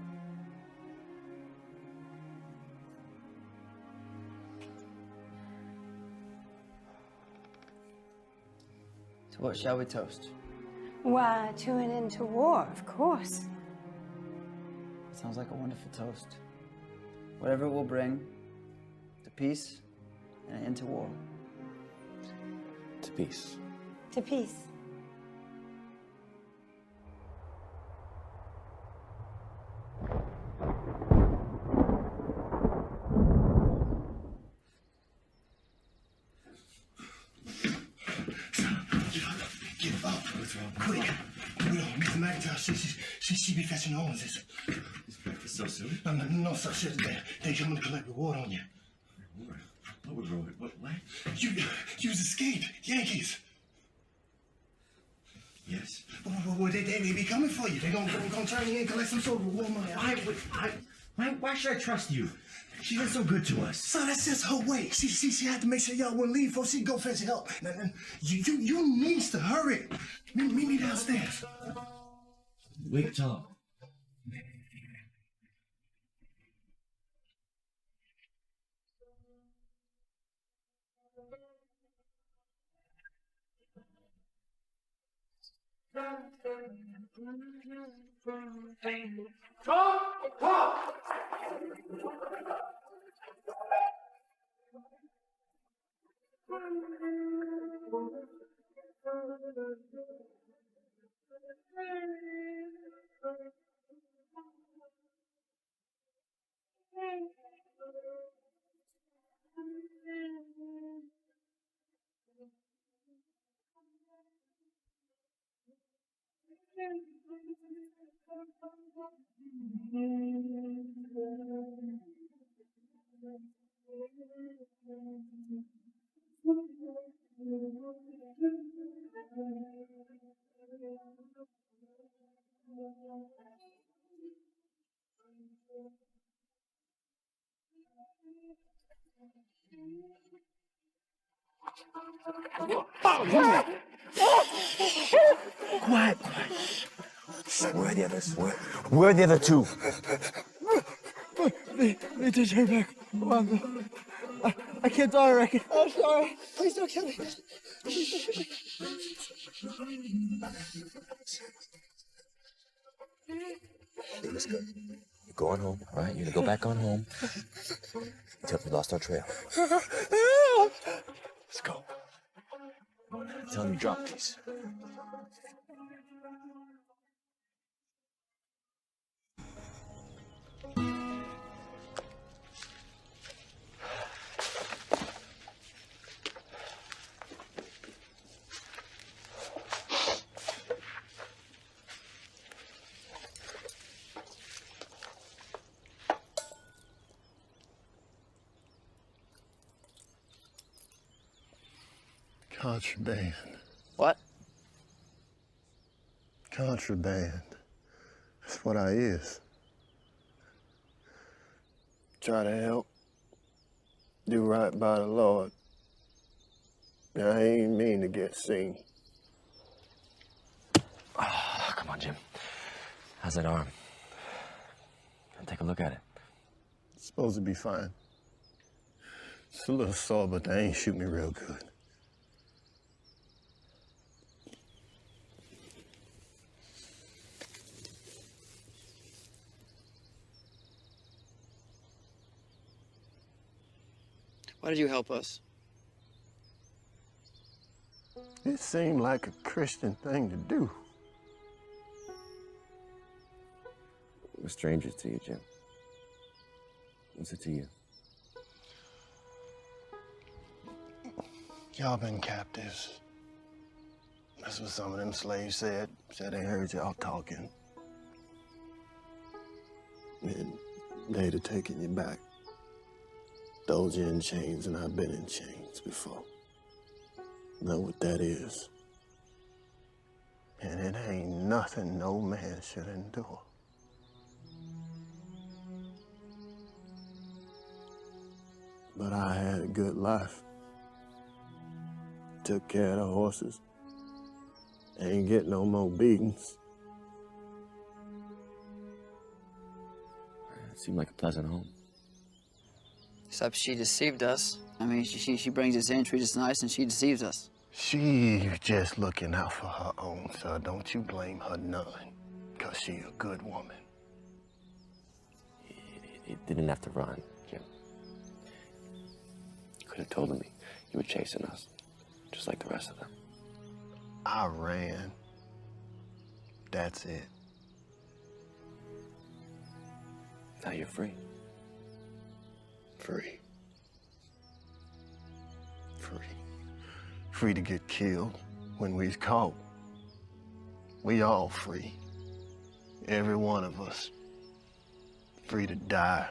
To what shall we toast? Why, to an end to war, of course. Sounds like a wonderful toast. Whatever it will bring, to peace and an end to war. To peace. To peace. Get up. What's wrong? Quick. Miss McIntosh, she be fetching the oranges. Is breakfast so soon? No, sir. They coming to collect reward on you. What reward? What? You escaped. Yankees. Yes. Well, they be coming for you. They gonna turn you in, collect some sort of reward money. Why should I trust you? She's been so good to us. So that's just her way. She had to make sure y'all wouldn't leave before she go fetch help. Now, you needs to hurry. Meet me downstairs. Wait, Tom. Quiet. Where are the others? Where are the other two? They did turn back. I can't die, I reckon. I'm sorry. Please don't kill me. Hey, let's go. You're going home, all right? You're gonna go back on home until we lost our trail. Let's go. Tell him you dropped these. Contraband. What? Contraband. That's what I is. Try to help. Do right by the Lord. I ain't mean to get seen. Oh, come on, Jim. How's that arm? Take a look at it. It's supposed to be fine. It's a little sore, but they ain't shoot me real good. Why did you help us? It seemed like a Christian thing to do. We're strangers to you, Jim. What's it to you? Y'all been captives. That's what some of them slaves said. Said they heard y'all talking. And they'd have taken you back. Those you in chains, and I've been in chains before. Know what that is. And it ain't nothing no man should endure. But I had a good life. Took care of the horses. Ain't get no more beatings. It seemed like a pleasant home. Except she deceived us. I mean, she brings us in, treats us nice, and she deceives us. She just looking out for her own, so don't you blame her none. Cause she a good woman. You didn't have to run, Jim. You could have told me you were chasing us, just like the rest of them. I ran. That's it. Now you're free. Free. Free. Free to get killed when we's caught. We all free. Every one of us. Free to die.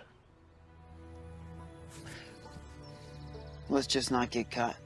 Let's just not get caught.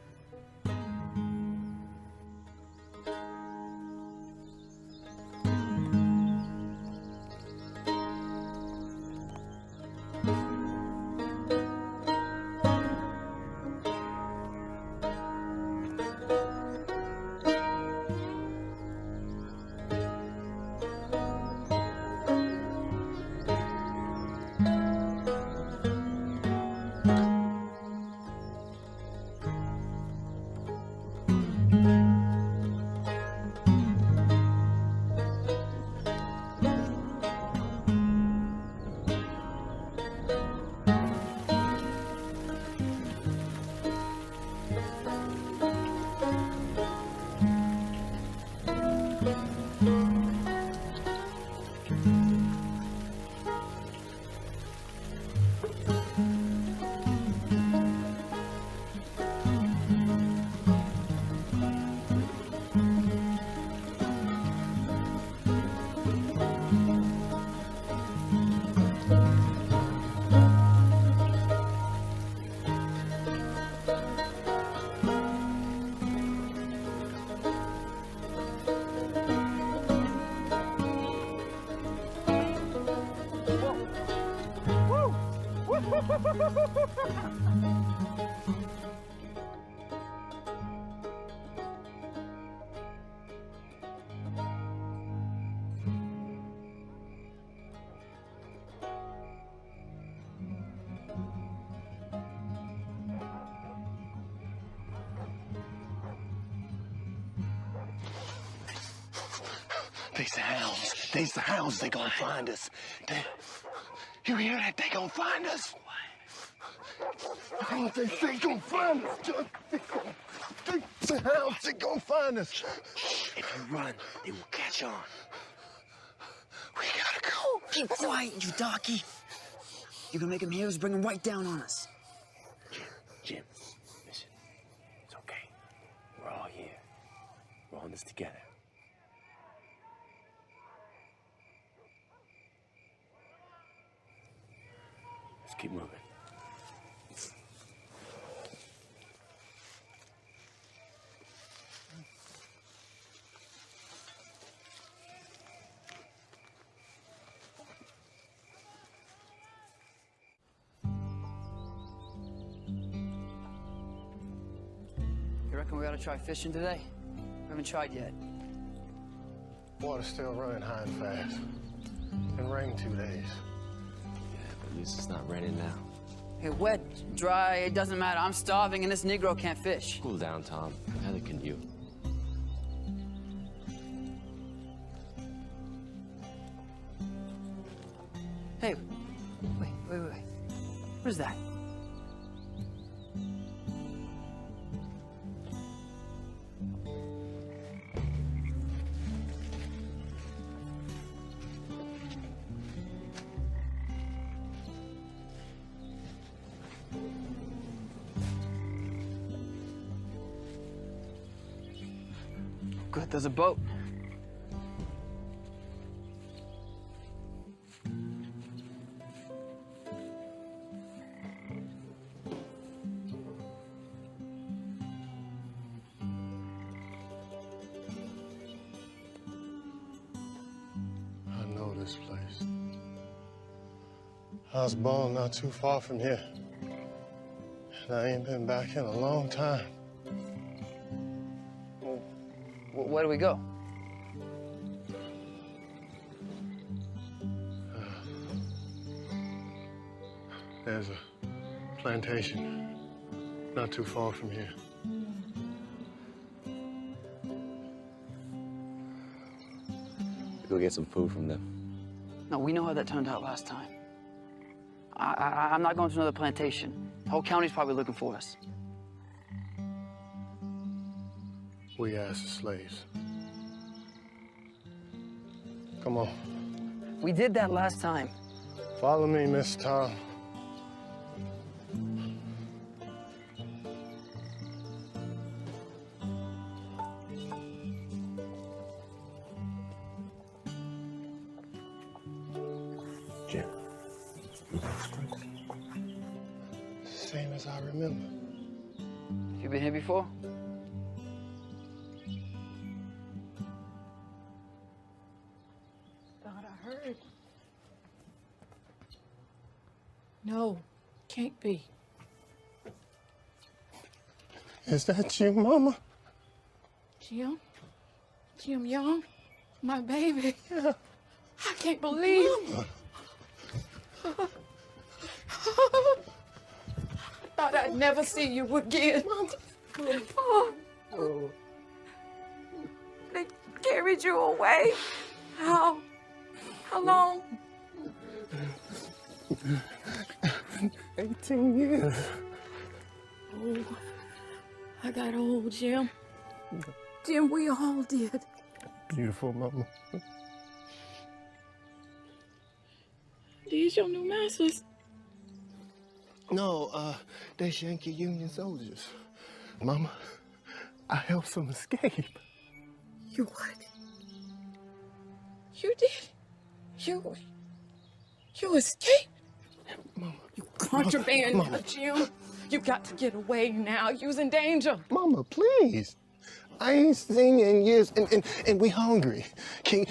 These the hounds. These the hounds. They gonna find us. You hear that? They gonna find us. Oh, they gonna find us, John. The hounds. They gonna find us. If you run, they will catch on. We gotta go. Keep quiet, you darky. You're gonna make them hear us, bring them right down on us. Jim, listen. It's okay. We're all here. We're all in this together. Let's keep moving. You reckon we ought to try fishing today? We haven't tried yet. Water's still running high and fast. Been raining 2 days. At least it's not raining now. Hey, wet, dry, it doesn't matter. I'm starving and this Negro can't fish. Cool down, Tom. Neither can you. Hey, wait. What is that? Good, there's a boat. I know this place. I was born not too far from here. And I ain't been back in a long time. Where do we go? There's a plantation not too far from here. Go get some food from them. No, we know how that turned out last time. I'm not going to another plantation. The whole county's probably looking for us. We as the slaves. Come on. We did that last time. Follow me, Miss Tom. Jim. Same as I remember. You been here before? Thought I heard. No, can't be. Is that you, Mama? Jim? Jim Young? My baby? Yeah. I can't believe. Mama. Thought I'd never see you again. Oh. They carried you away? How long? 18 years. Oh, I got old, Jim. Jim, we all did. Beautiful, Mama. These your new masters? No, they Yankee Union soldiers. Mama, I helped them escape. You what? You did? You escaped? Mama. You contraband, Mama. Jim. You got to get away now. You's in danger. Mama, please. I ain't seen you in years, and we hungry. Can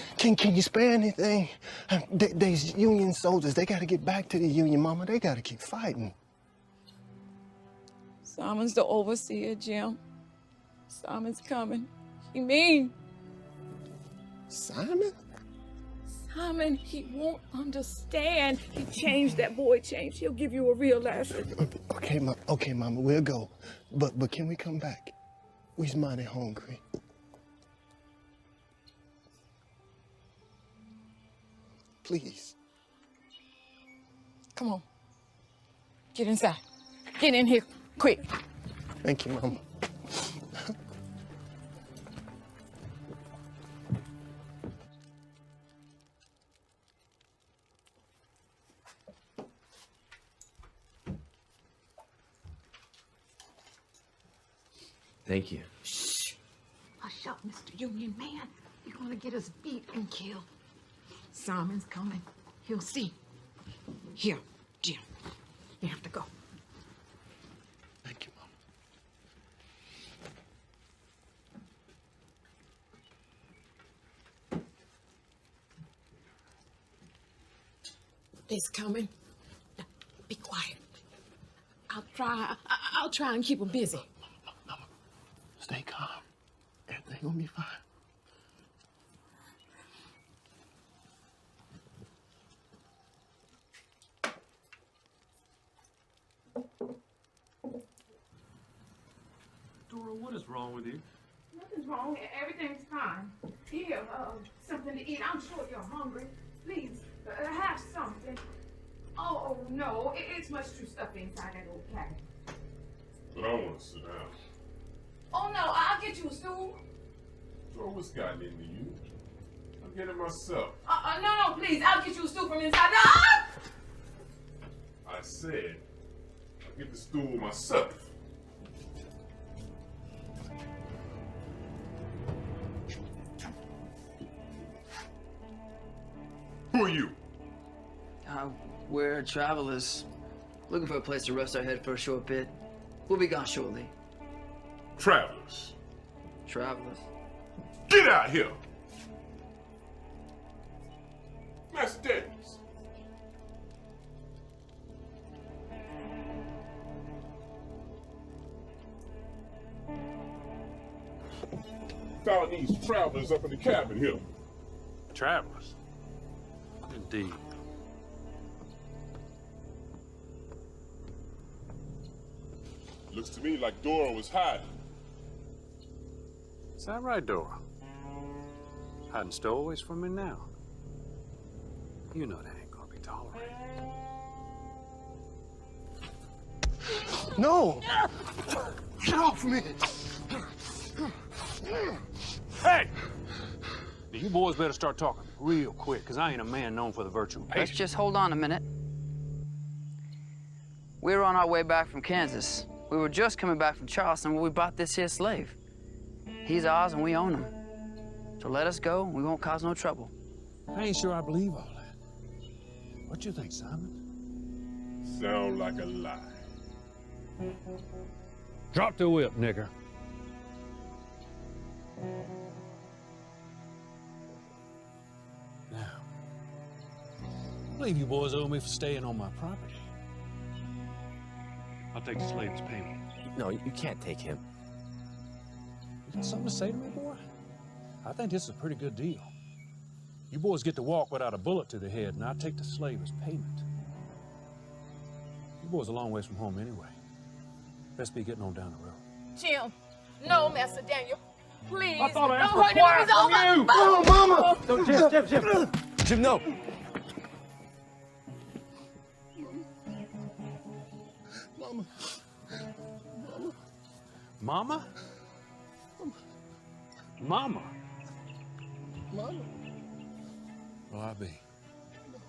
you spare anything? They's Union soldiers. They got to get back to the Union, Mama. They got to keep fighting. Simon's the overseer, Jim. Simon's coming. He mean. Simon? Simon, he won't understand. He changed, that boy changed. He'll give you a real lesson. Okay, Mama, we'll go. But can we come back? We's mighty hungry. Please. Come on. Get inside. Get in here, quick. Thank you, Mama. Thank you. Shh. Hush up, Mr. Union Man. You're gonna get us beat and killed. Simon's coming. He'll see. Here, Jim. You have to go. Thank you, Mama. It's coming. Now, be quiet. I'll try and keep him busy. Stay calm. Everything gonna be fine. Dora, what is wrong with you? Nothing's wrong. Everything's fine. Here, something to eat. I'm sure you're hungry. Please, have something. Oh, no. It's much too stuffy inside that old cabin. But I want to sit down. Oh, no. I'll get you a stool. Dora, what's gotten into you? I'll get it myself. No, please. I'll get you a stool from inside. Ah! I said, I'll get the stool myself. We're travelers. Looking for a place to rest our head for a short bit. We'll be gone shortly. Travelers. Travelers. Get out here! Master Daniels. Found these travelers up in the cabin here. Travelers? Indeed. Looks to me like Dora was hiding. Is that right, Dora? Hiding stowaways from me now? You know that ain't gonna be tolerated. No! Get off me! Hey! Now, you boys better start talking real quick, because I ain't a man known for the virtue of Let's patience. just hold on a minute. We're on our way back from Kansas. We were just coming back from Charleston where we bought this here slave. He's ours and we own him. So let us go and we won't cause no trouble. I ain't sure I believe all that. What you think, Simon? Sound like a lie. Drop the whip, nigger. Now, I believe you boys owe me for staying on my property. I'll take the slave as payment. No, you can't take him. You got something to say to me, boy? I think this is a pretty good deal. You boys get to walk without a bullet to the head, and I'll take the slave as payment. You boys are a long ways from home anyway. Best be getting on down the road. Jim, no, Master Daniel. Please, I thought I asked don't for hurt him. It's quiet over. from you. Oh, Mama! No, Jim! Jim, no! Mama. Mama? Mama? Mama. Well, I be.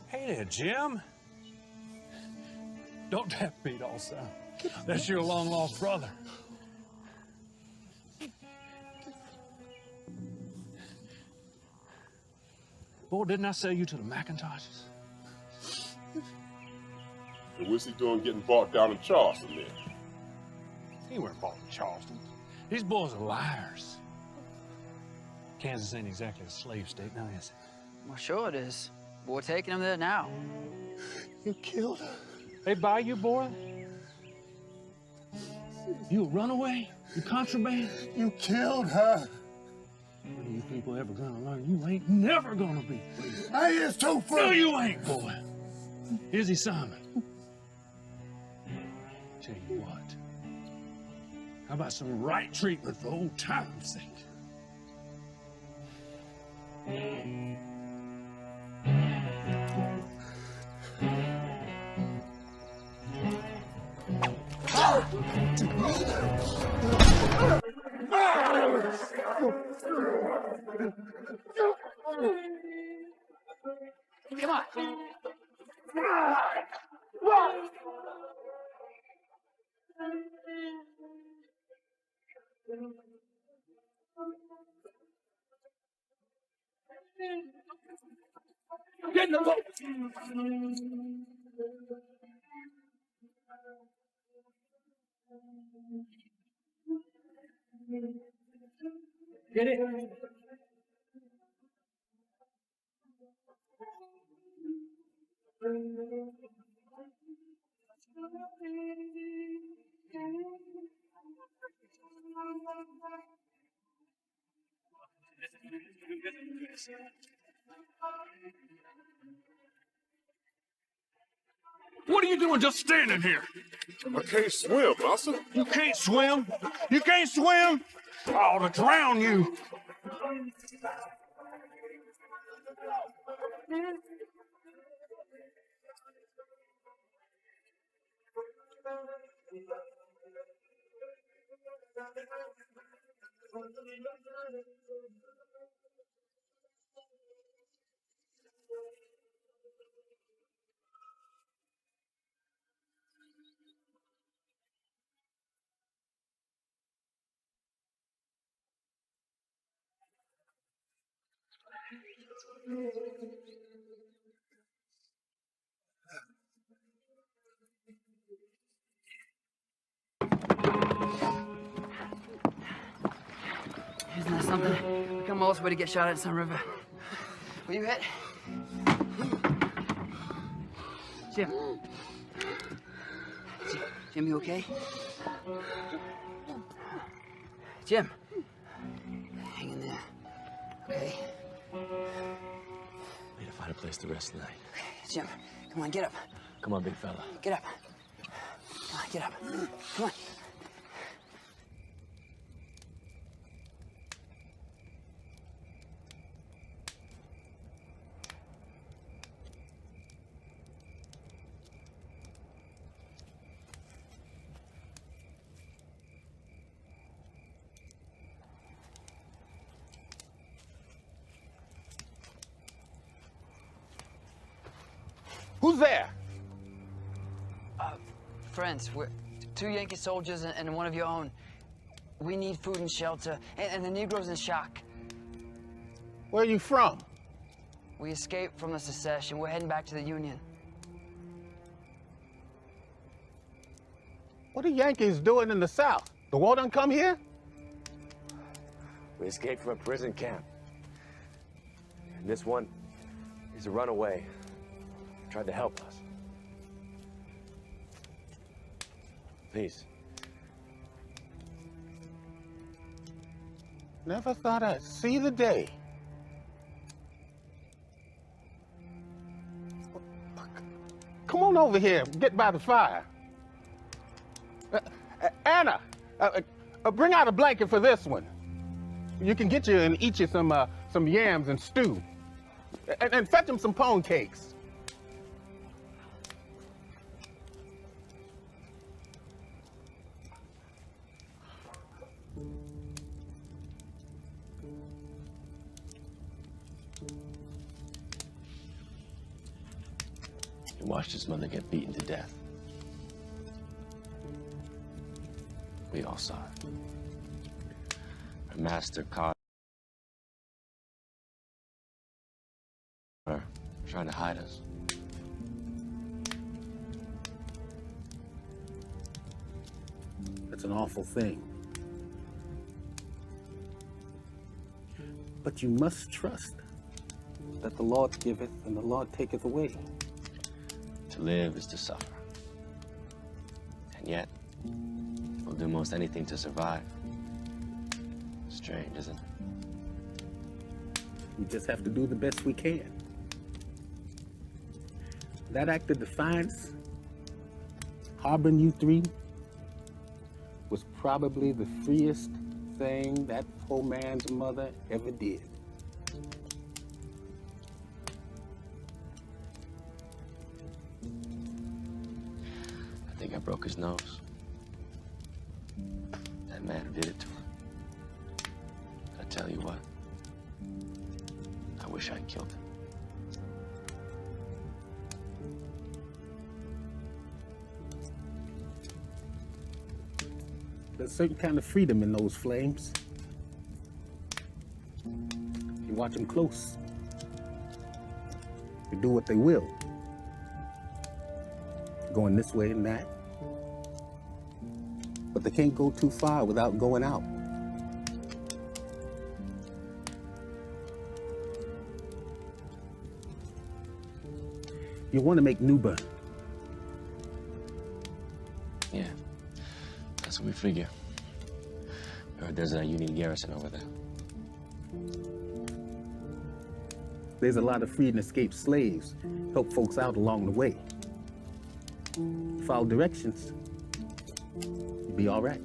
Hey there, Jim. Don't tap me, all son. That's your long-lost brother. Boy, didn't I sell you to the McIntoshes? And what's he doing getting bought down in Charleston then? He weren't bought in Charleston. These boys are liars. Kansas ain't exactly a slave state now, is it? Well, sure it is. But we're taking him there now. You killed her. They buy you, boy? You a runaway? You contraband? You killed her. When are you people ever gonna learn? You ain't never gonna be free. I is too free. No, you ain't, boy. Izzy Simon. Tell you what. How about some right treatment for old time's sake? Come on. Get in the boat. Get it. What are you doing just standing here? I can't swim, Master. You can't swim? You can't swim? I'll drown you. something. We come all this way to get shot at Sun River. Were you hit? Jim. Jim, you okay? Jim. Hang in there. Okay. We need to find a place to rest tonight. Jim, come on, get up. Come on, big fella. Get up. Come on, get up. Come on. Who's there? Friends, we're 2 Yankee soldiers and one of your own. We need food and shelter, and the Negro's in shock. Where are you from? We escaped from the secession. We're heading back to the Union. What are Yankees doing in the South? The war done come here? We escaped from a prison camp. And this one, he's a runaway. Tried to help us. Please. Never thought I'd see the day. Come on over here, get by the fire. Anna, bring out a blanket for this one. You can get you and eat you some yams and stew. And fetch him some pone cakes. He watched his mother get beaten to death. We all saw it. Her master caught her, trying to hide us. That's an awful thing. But you must trust that the Lord giveth and the Lord taketh away. To live is to suffer. And yet, we'll do most anything to survive. Strange, isn't it? We just have to do the best we can. That act of defiance, harboring you 3, was probably the freest thing that poor man's mother ever did. I think I broke his nose. That man who did it to him. I tell you what, I wish I'd killed him. There's a certain kind of freedom in those flames. You watch them close. You do what they will. Going this way and that. But they can't go too far without going out. You want to make New Bern. Yeah, that's what we figure. We heard there's a Union garrison over there. There's a lot of freed and escaped slaves. Help folks out along the way. Follow directions. You'll be all right.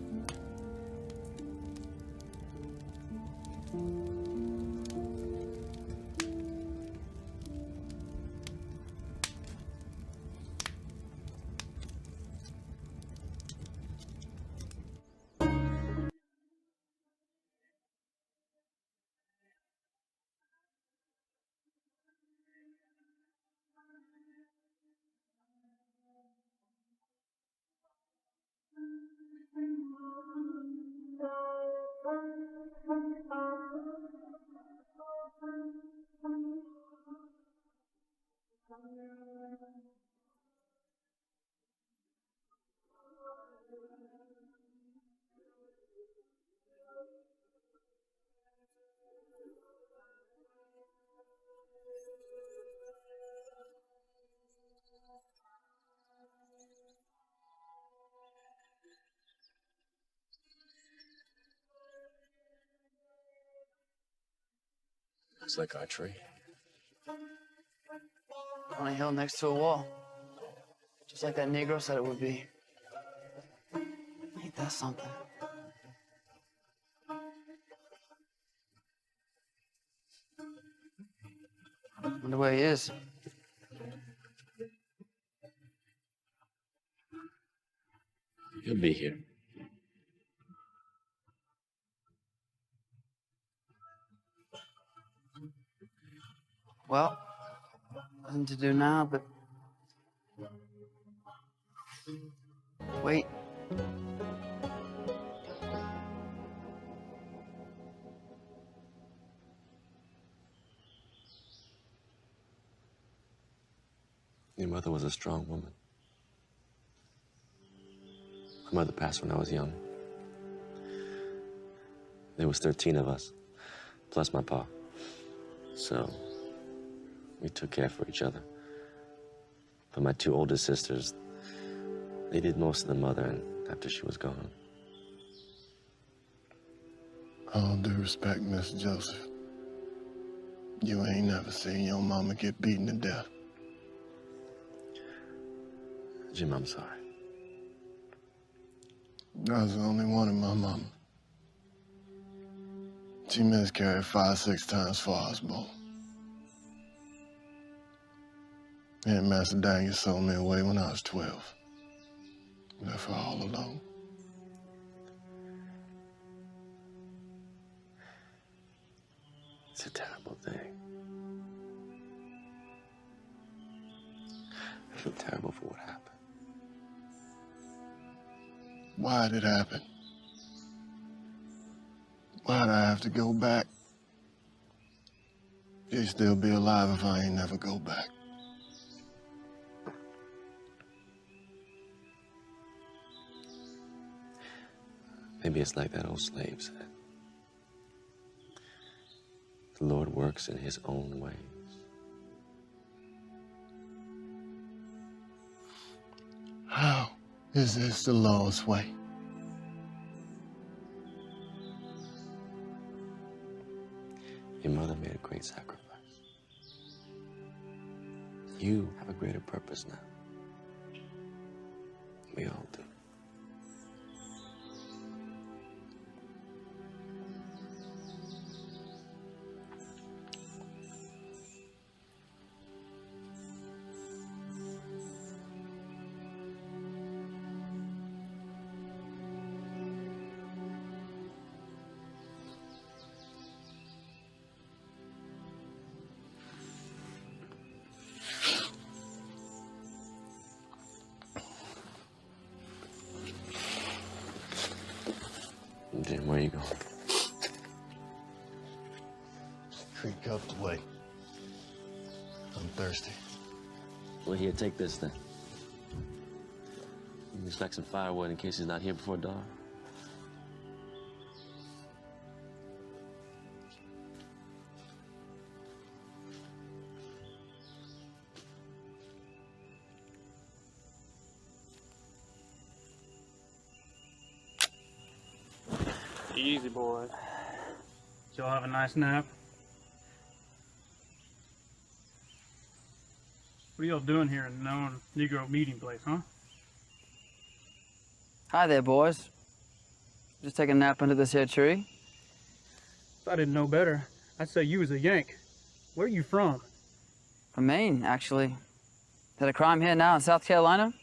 Looks like our tree. On a hill next to a wall. Just like that Negro said it would be. Ain't that something? Wonder where he is. He'll be here. Well, nothing to do now, but wait. Your mother was a strong woman. My mother passed when I was young. There was 13 of us, plus my pa. So, we took care for each other. But my two older sisters, they did most of the mothering after she was gone. All due respect, Miss Joseph. You ain't never seen your mama get beaten to death. Jim, I'm sorry. I was the only one in my mama. She miscarried 5-6 times for Osborne. And Master Daniel sold me away when I was 12. Left her all alone. It's a terrible thing. I feel terrible for what happened. Why did it happen? Why'd I have to go back? She'd still be alive if I ain't never go back. Maybe it's like that old slave said. The Lord works in his own ways. How is this the Lord's way? Your mother made a great sacrifice. You have a greater purpose now. We all do. Jim, where you going? Creek up the way. I'm thirsty. Well, here, take this then. You can select some firewood in case he's not here before dawn. Easy, boys. Did y'all have a nice nap? What are y'all doing here in the known Negro meeting place, huh? Hi there, boys. Just taking a nap under this here tree. If I didn't know better, I'd say you was a Yank. Where are you from? From Maine, actually. Is that a crime here now in South Carolina?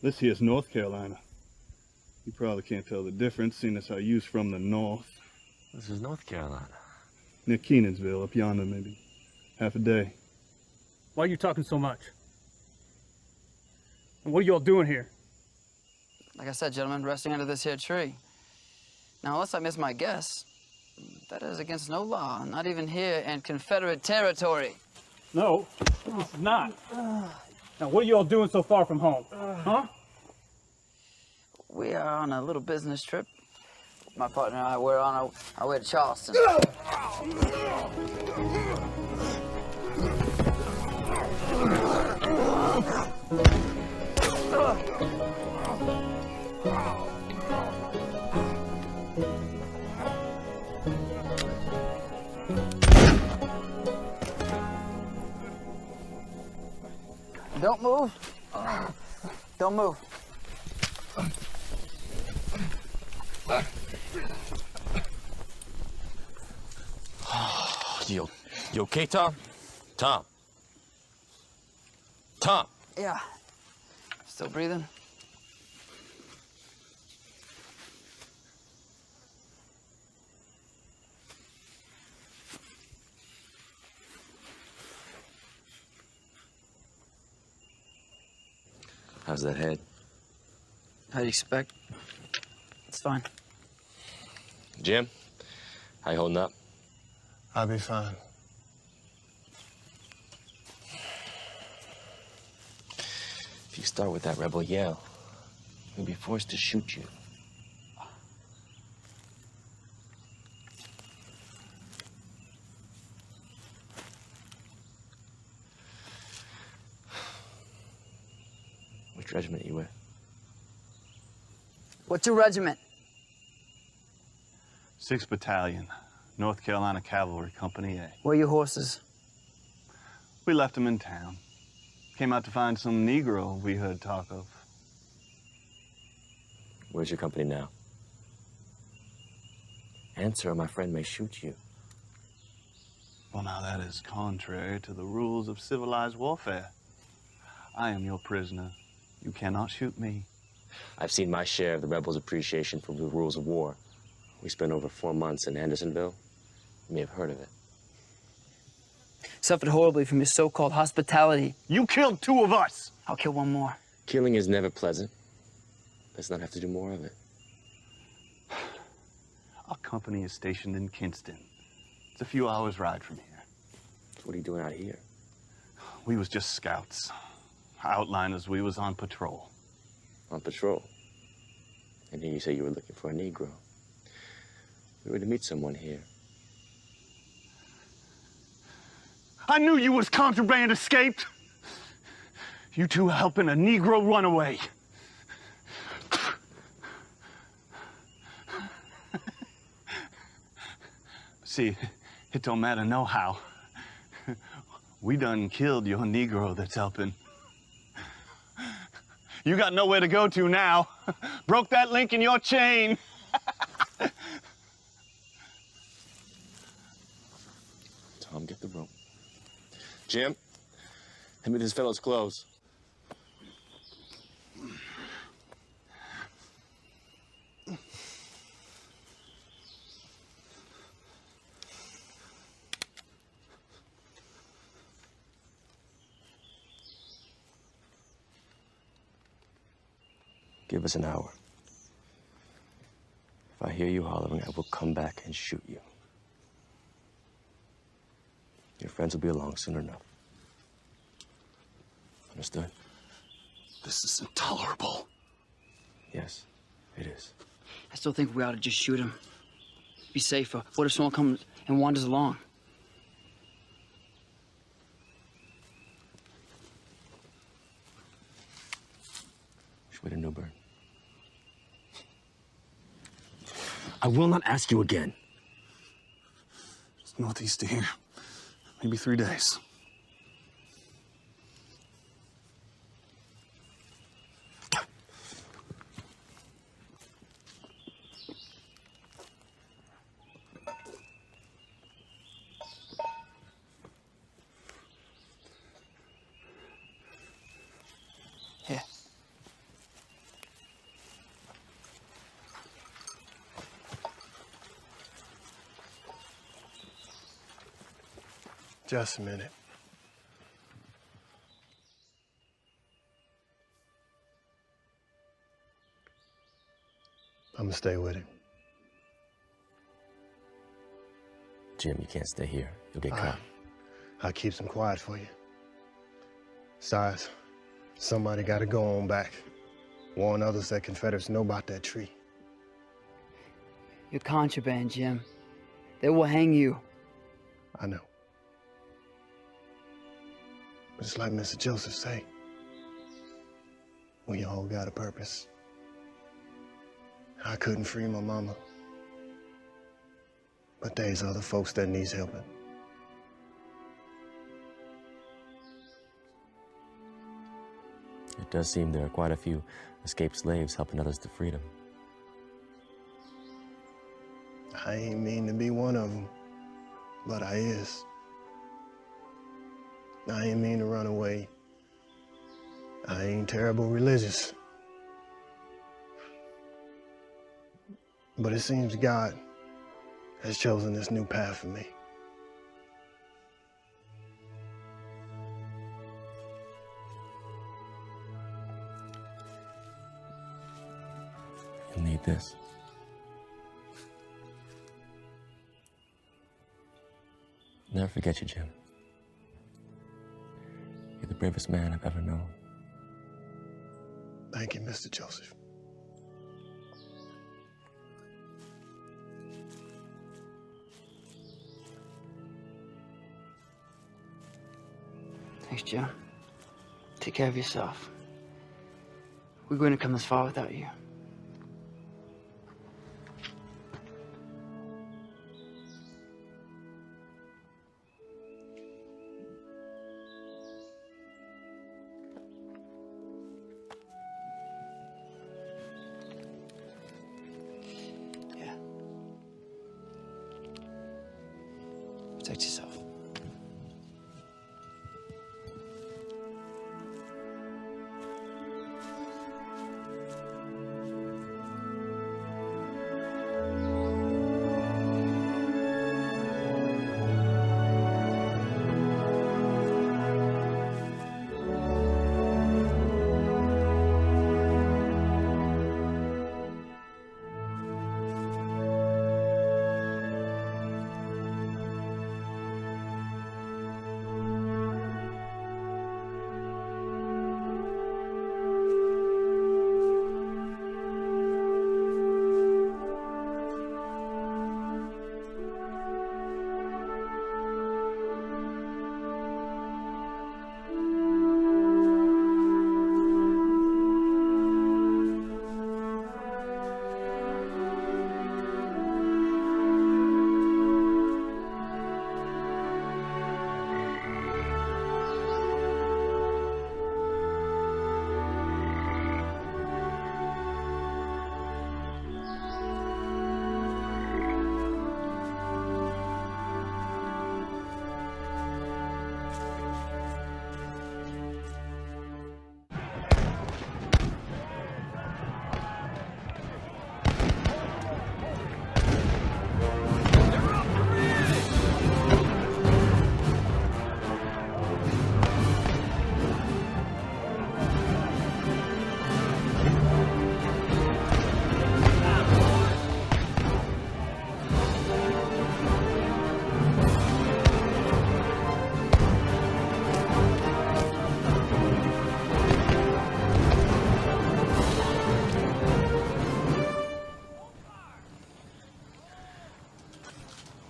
This here's North Carolina. You probably can't tell the difference, seeing as how you's from the north. This is North Carolina. Near Kenansville, up yonder, maybe. Half a day. Why are you talking so much? And what are y'all doing here? Like I said, gentlemen, resting under this here tree. Now, unless I miss my guess, that is against no law, not even here in Confederate territory. No, it's not. Now, what are y'all doing so far from home, huh? We are on a little business trip. My partner and I, we're on our way to Charleston. Don't move. Don't move. You okay, Tom? Tom? Tom? Yeah. Still breathing? How's that head? How do you expect? It's fine. Jim? How you holding up? I'll be fine. If you start with that rebel yell, we'll be forced to shoot you. Which regiment you with? What's your regiment? 6th Battalion, North Carolina Cavalry, Company A. Where are your horses? We left them in town. Came out to find some Negro we heard talk of. Where's your company now? Answer or my friend may shoot you. Well, now that is contrary to the rules of civilized warfare. I am your prisoner. You cannot shoot me. I've seen my share of the rebels' appreciation for the rules of war. We spent over 4 months in Andersonville. You may have heard of it. Suffered horribly from your so-called hospitality. You killed 2 of us! I'll kill 1 more. Killing is never pleasant. Let's not have to do more of it. Our company is stationed in Kinston. It's a few hours' ride from here. So what are you doing out here? We was just scouts. Outliners, we was on patrol. On patrol? And then you say you were looking for a Negro. We were to meet someone here. I knew you was contraband escaped. You two helping a Negro run away. See, it don't matter no how. We done killed your Negro that's helping. You got nowhere to go to now. Broke that link in your chain. Tom, get the rope. Jim, hand me this fellow's clothes. Give us an hour. If I hear you hollering, I will come back and shoot you. Your friends will be along soon enough. Understood? This is intolerable. Yes, it is. I still think we ought to just shoot him. Be safer. What if someone comes and wanders along? Schwitter Newburn. I will not ask you again. It's northeast of here. Maybe 3 days. Here. Just a minute. I'm gonna stay with him. Jim, you can't stay here. You'll get caught. I'll keep some quiet for you. Besides, somebody gotta go on back. Warn others that Confederates know about that tree. You're contraband, Jim. They will hang you. I know. But it's like Mr. Joseph say, we all got a purpose. I couldn't free my mama, but there's other folks that needs helping. It does seem there are quite a few escaped slaves helping others to freedom. I ain't mean to be one of them, but I is. I ain't mean to run away. I ain't terrible religious. But it seems God has chosen this new path for me. You'll need this. Never forget you, Jim. You're the bravest man I've ever known. Thank you, Mr. Joseph. Thanks, Jim. Take care of yourself. We're going to come this far without you. Protect yourself.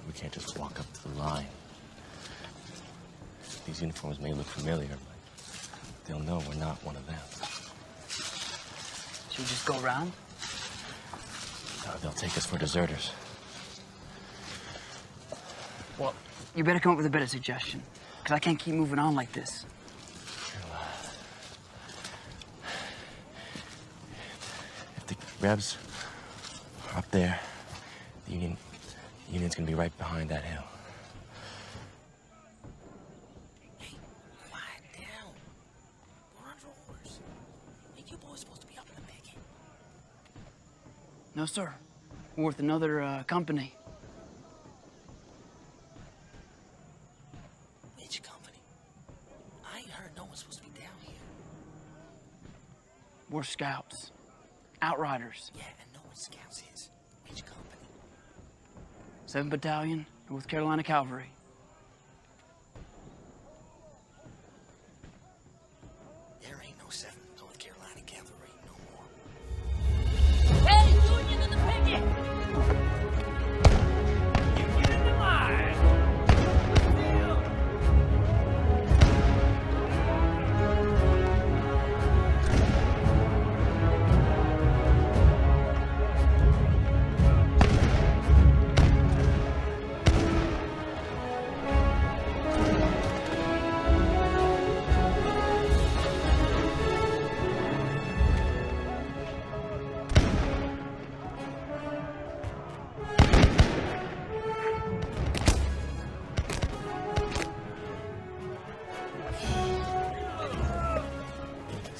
We can't just walk up to the line. These uniforms may look familiar, but they'll know we're not one of them. Should we just go around? No, they'll take us for deserters. Well, you better come up with a better suggestion, because I can't keep moving on like this. If the Rebs are up there, the Union's gonna be right behind that hill. Hey, quiet down. We're on drawers. Hey, you boys supposed to be up in the picket. No, sir. We're with another company. Which company? I ain't heard no one's supposed to be down here. We're scouts. Outriders. Yeah, and no one scouts is. Which company? 7th Battalion, North Carolina Cavalry. There ain't no 7th North Carolina Cavalry no more. Hey, Union in the picket! Union in the line!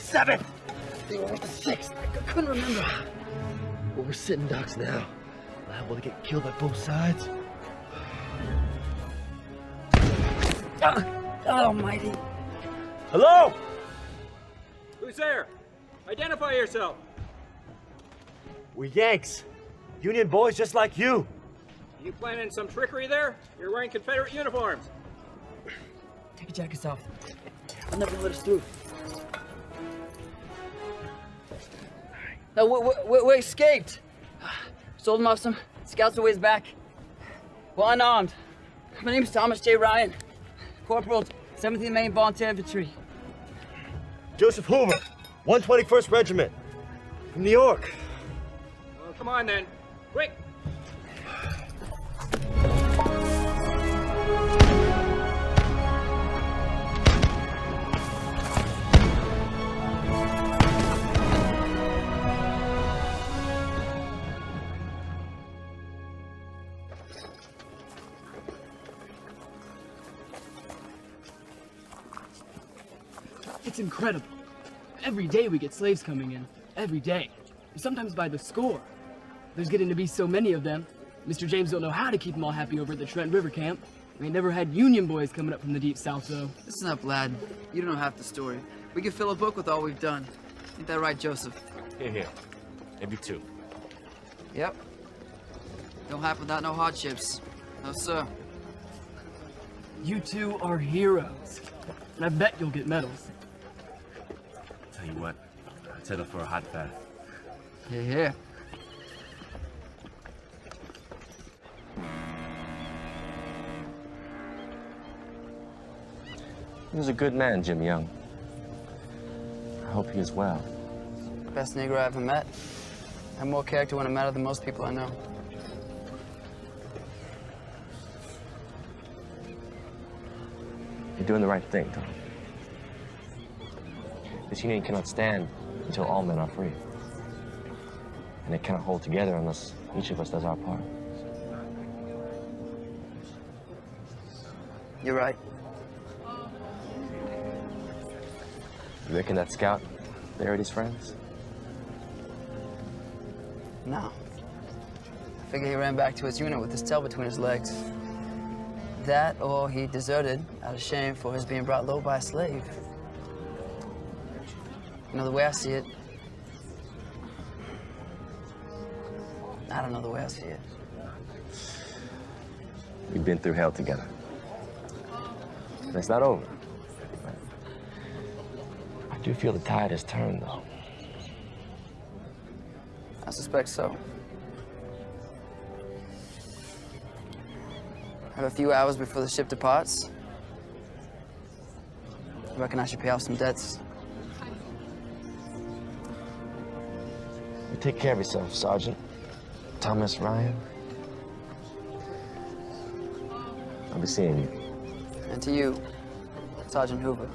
7th. They were with the 6th. I couldn't remember. Well, we're sitting ducks now. Liable to get killed by both sides. God almighty. Hello? Who's there? Identify yourself. We're Yanks. Union boys just like you. You planning some trickery there? You're wearing Confederate uniforms. Take your jackets off. I'll never let us through. No, we escaped. Sold them off some scouts a ways back. Well, unarmed. My name's Thomas J. Ryan. Corporal, 17th Maine Volunteer Infantry. Joseph Hoover, 121st Regiment. From New York. Well, come on then. Quick! It's incredible. Every day we get slaves coming in. Every day. Sometimes by the score. There's getting to be so many of them. Mr. James don't know how to keep them all happy over at the Trent River camp. We ain't never had Union boys coming up from the deep south, though. Listen up, lad. You don't know half the story. We could fill a book with all we've done. Ain't that right, Joseph? Here. Maybe 2. Yep. Don't happen without no hardships. No, sir. You two are heroes. And I bet you'll get medals. Tell you what, I'd settle for a hot bath. Yeah. He was a good man, Jim Young. I hope he is well. Best Negro I ever met. Had more character when it mattered than most people I know. You're doing the right thing, Tom. This union cannot stand until all men are free. And it cannot hold together unless each of us does our part. You're right. You reckon that scout buried his friends? No. I figure he ran back to his unit with his tail between his legs. That, or he deserted out of shame for his being brought low by a slave. You know, the way I see it, I don't know the way I see it. We've been through hell together. And it's not over. I do feel the tide has turned, though. I suspect so. I have a few hours before the ship departs. I reckon I should pay off some debts. You take care of yourself, Sergeant. Thomas Ryan. I'll be seeing you. And to you, Sergeant Hoover.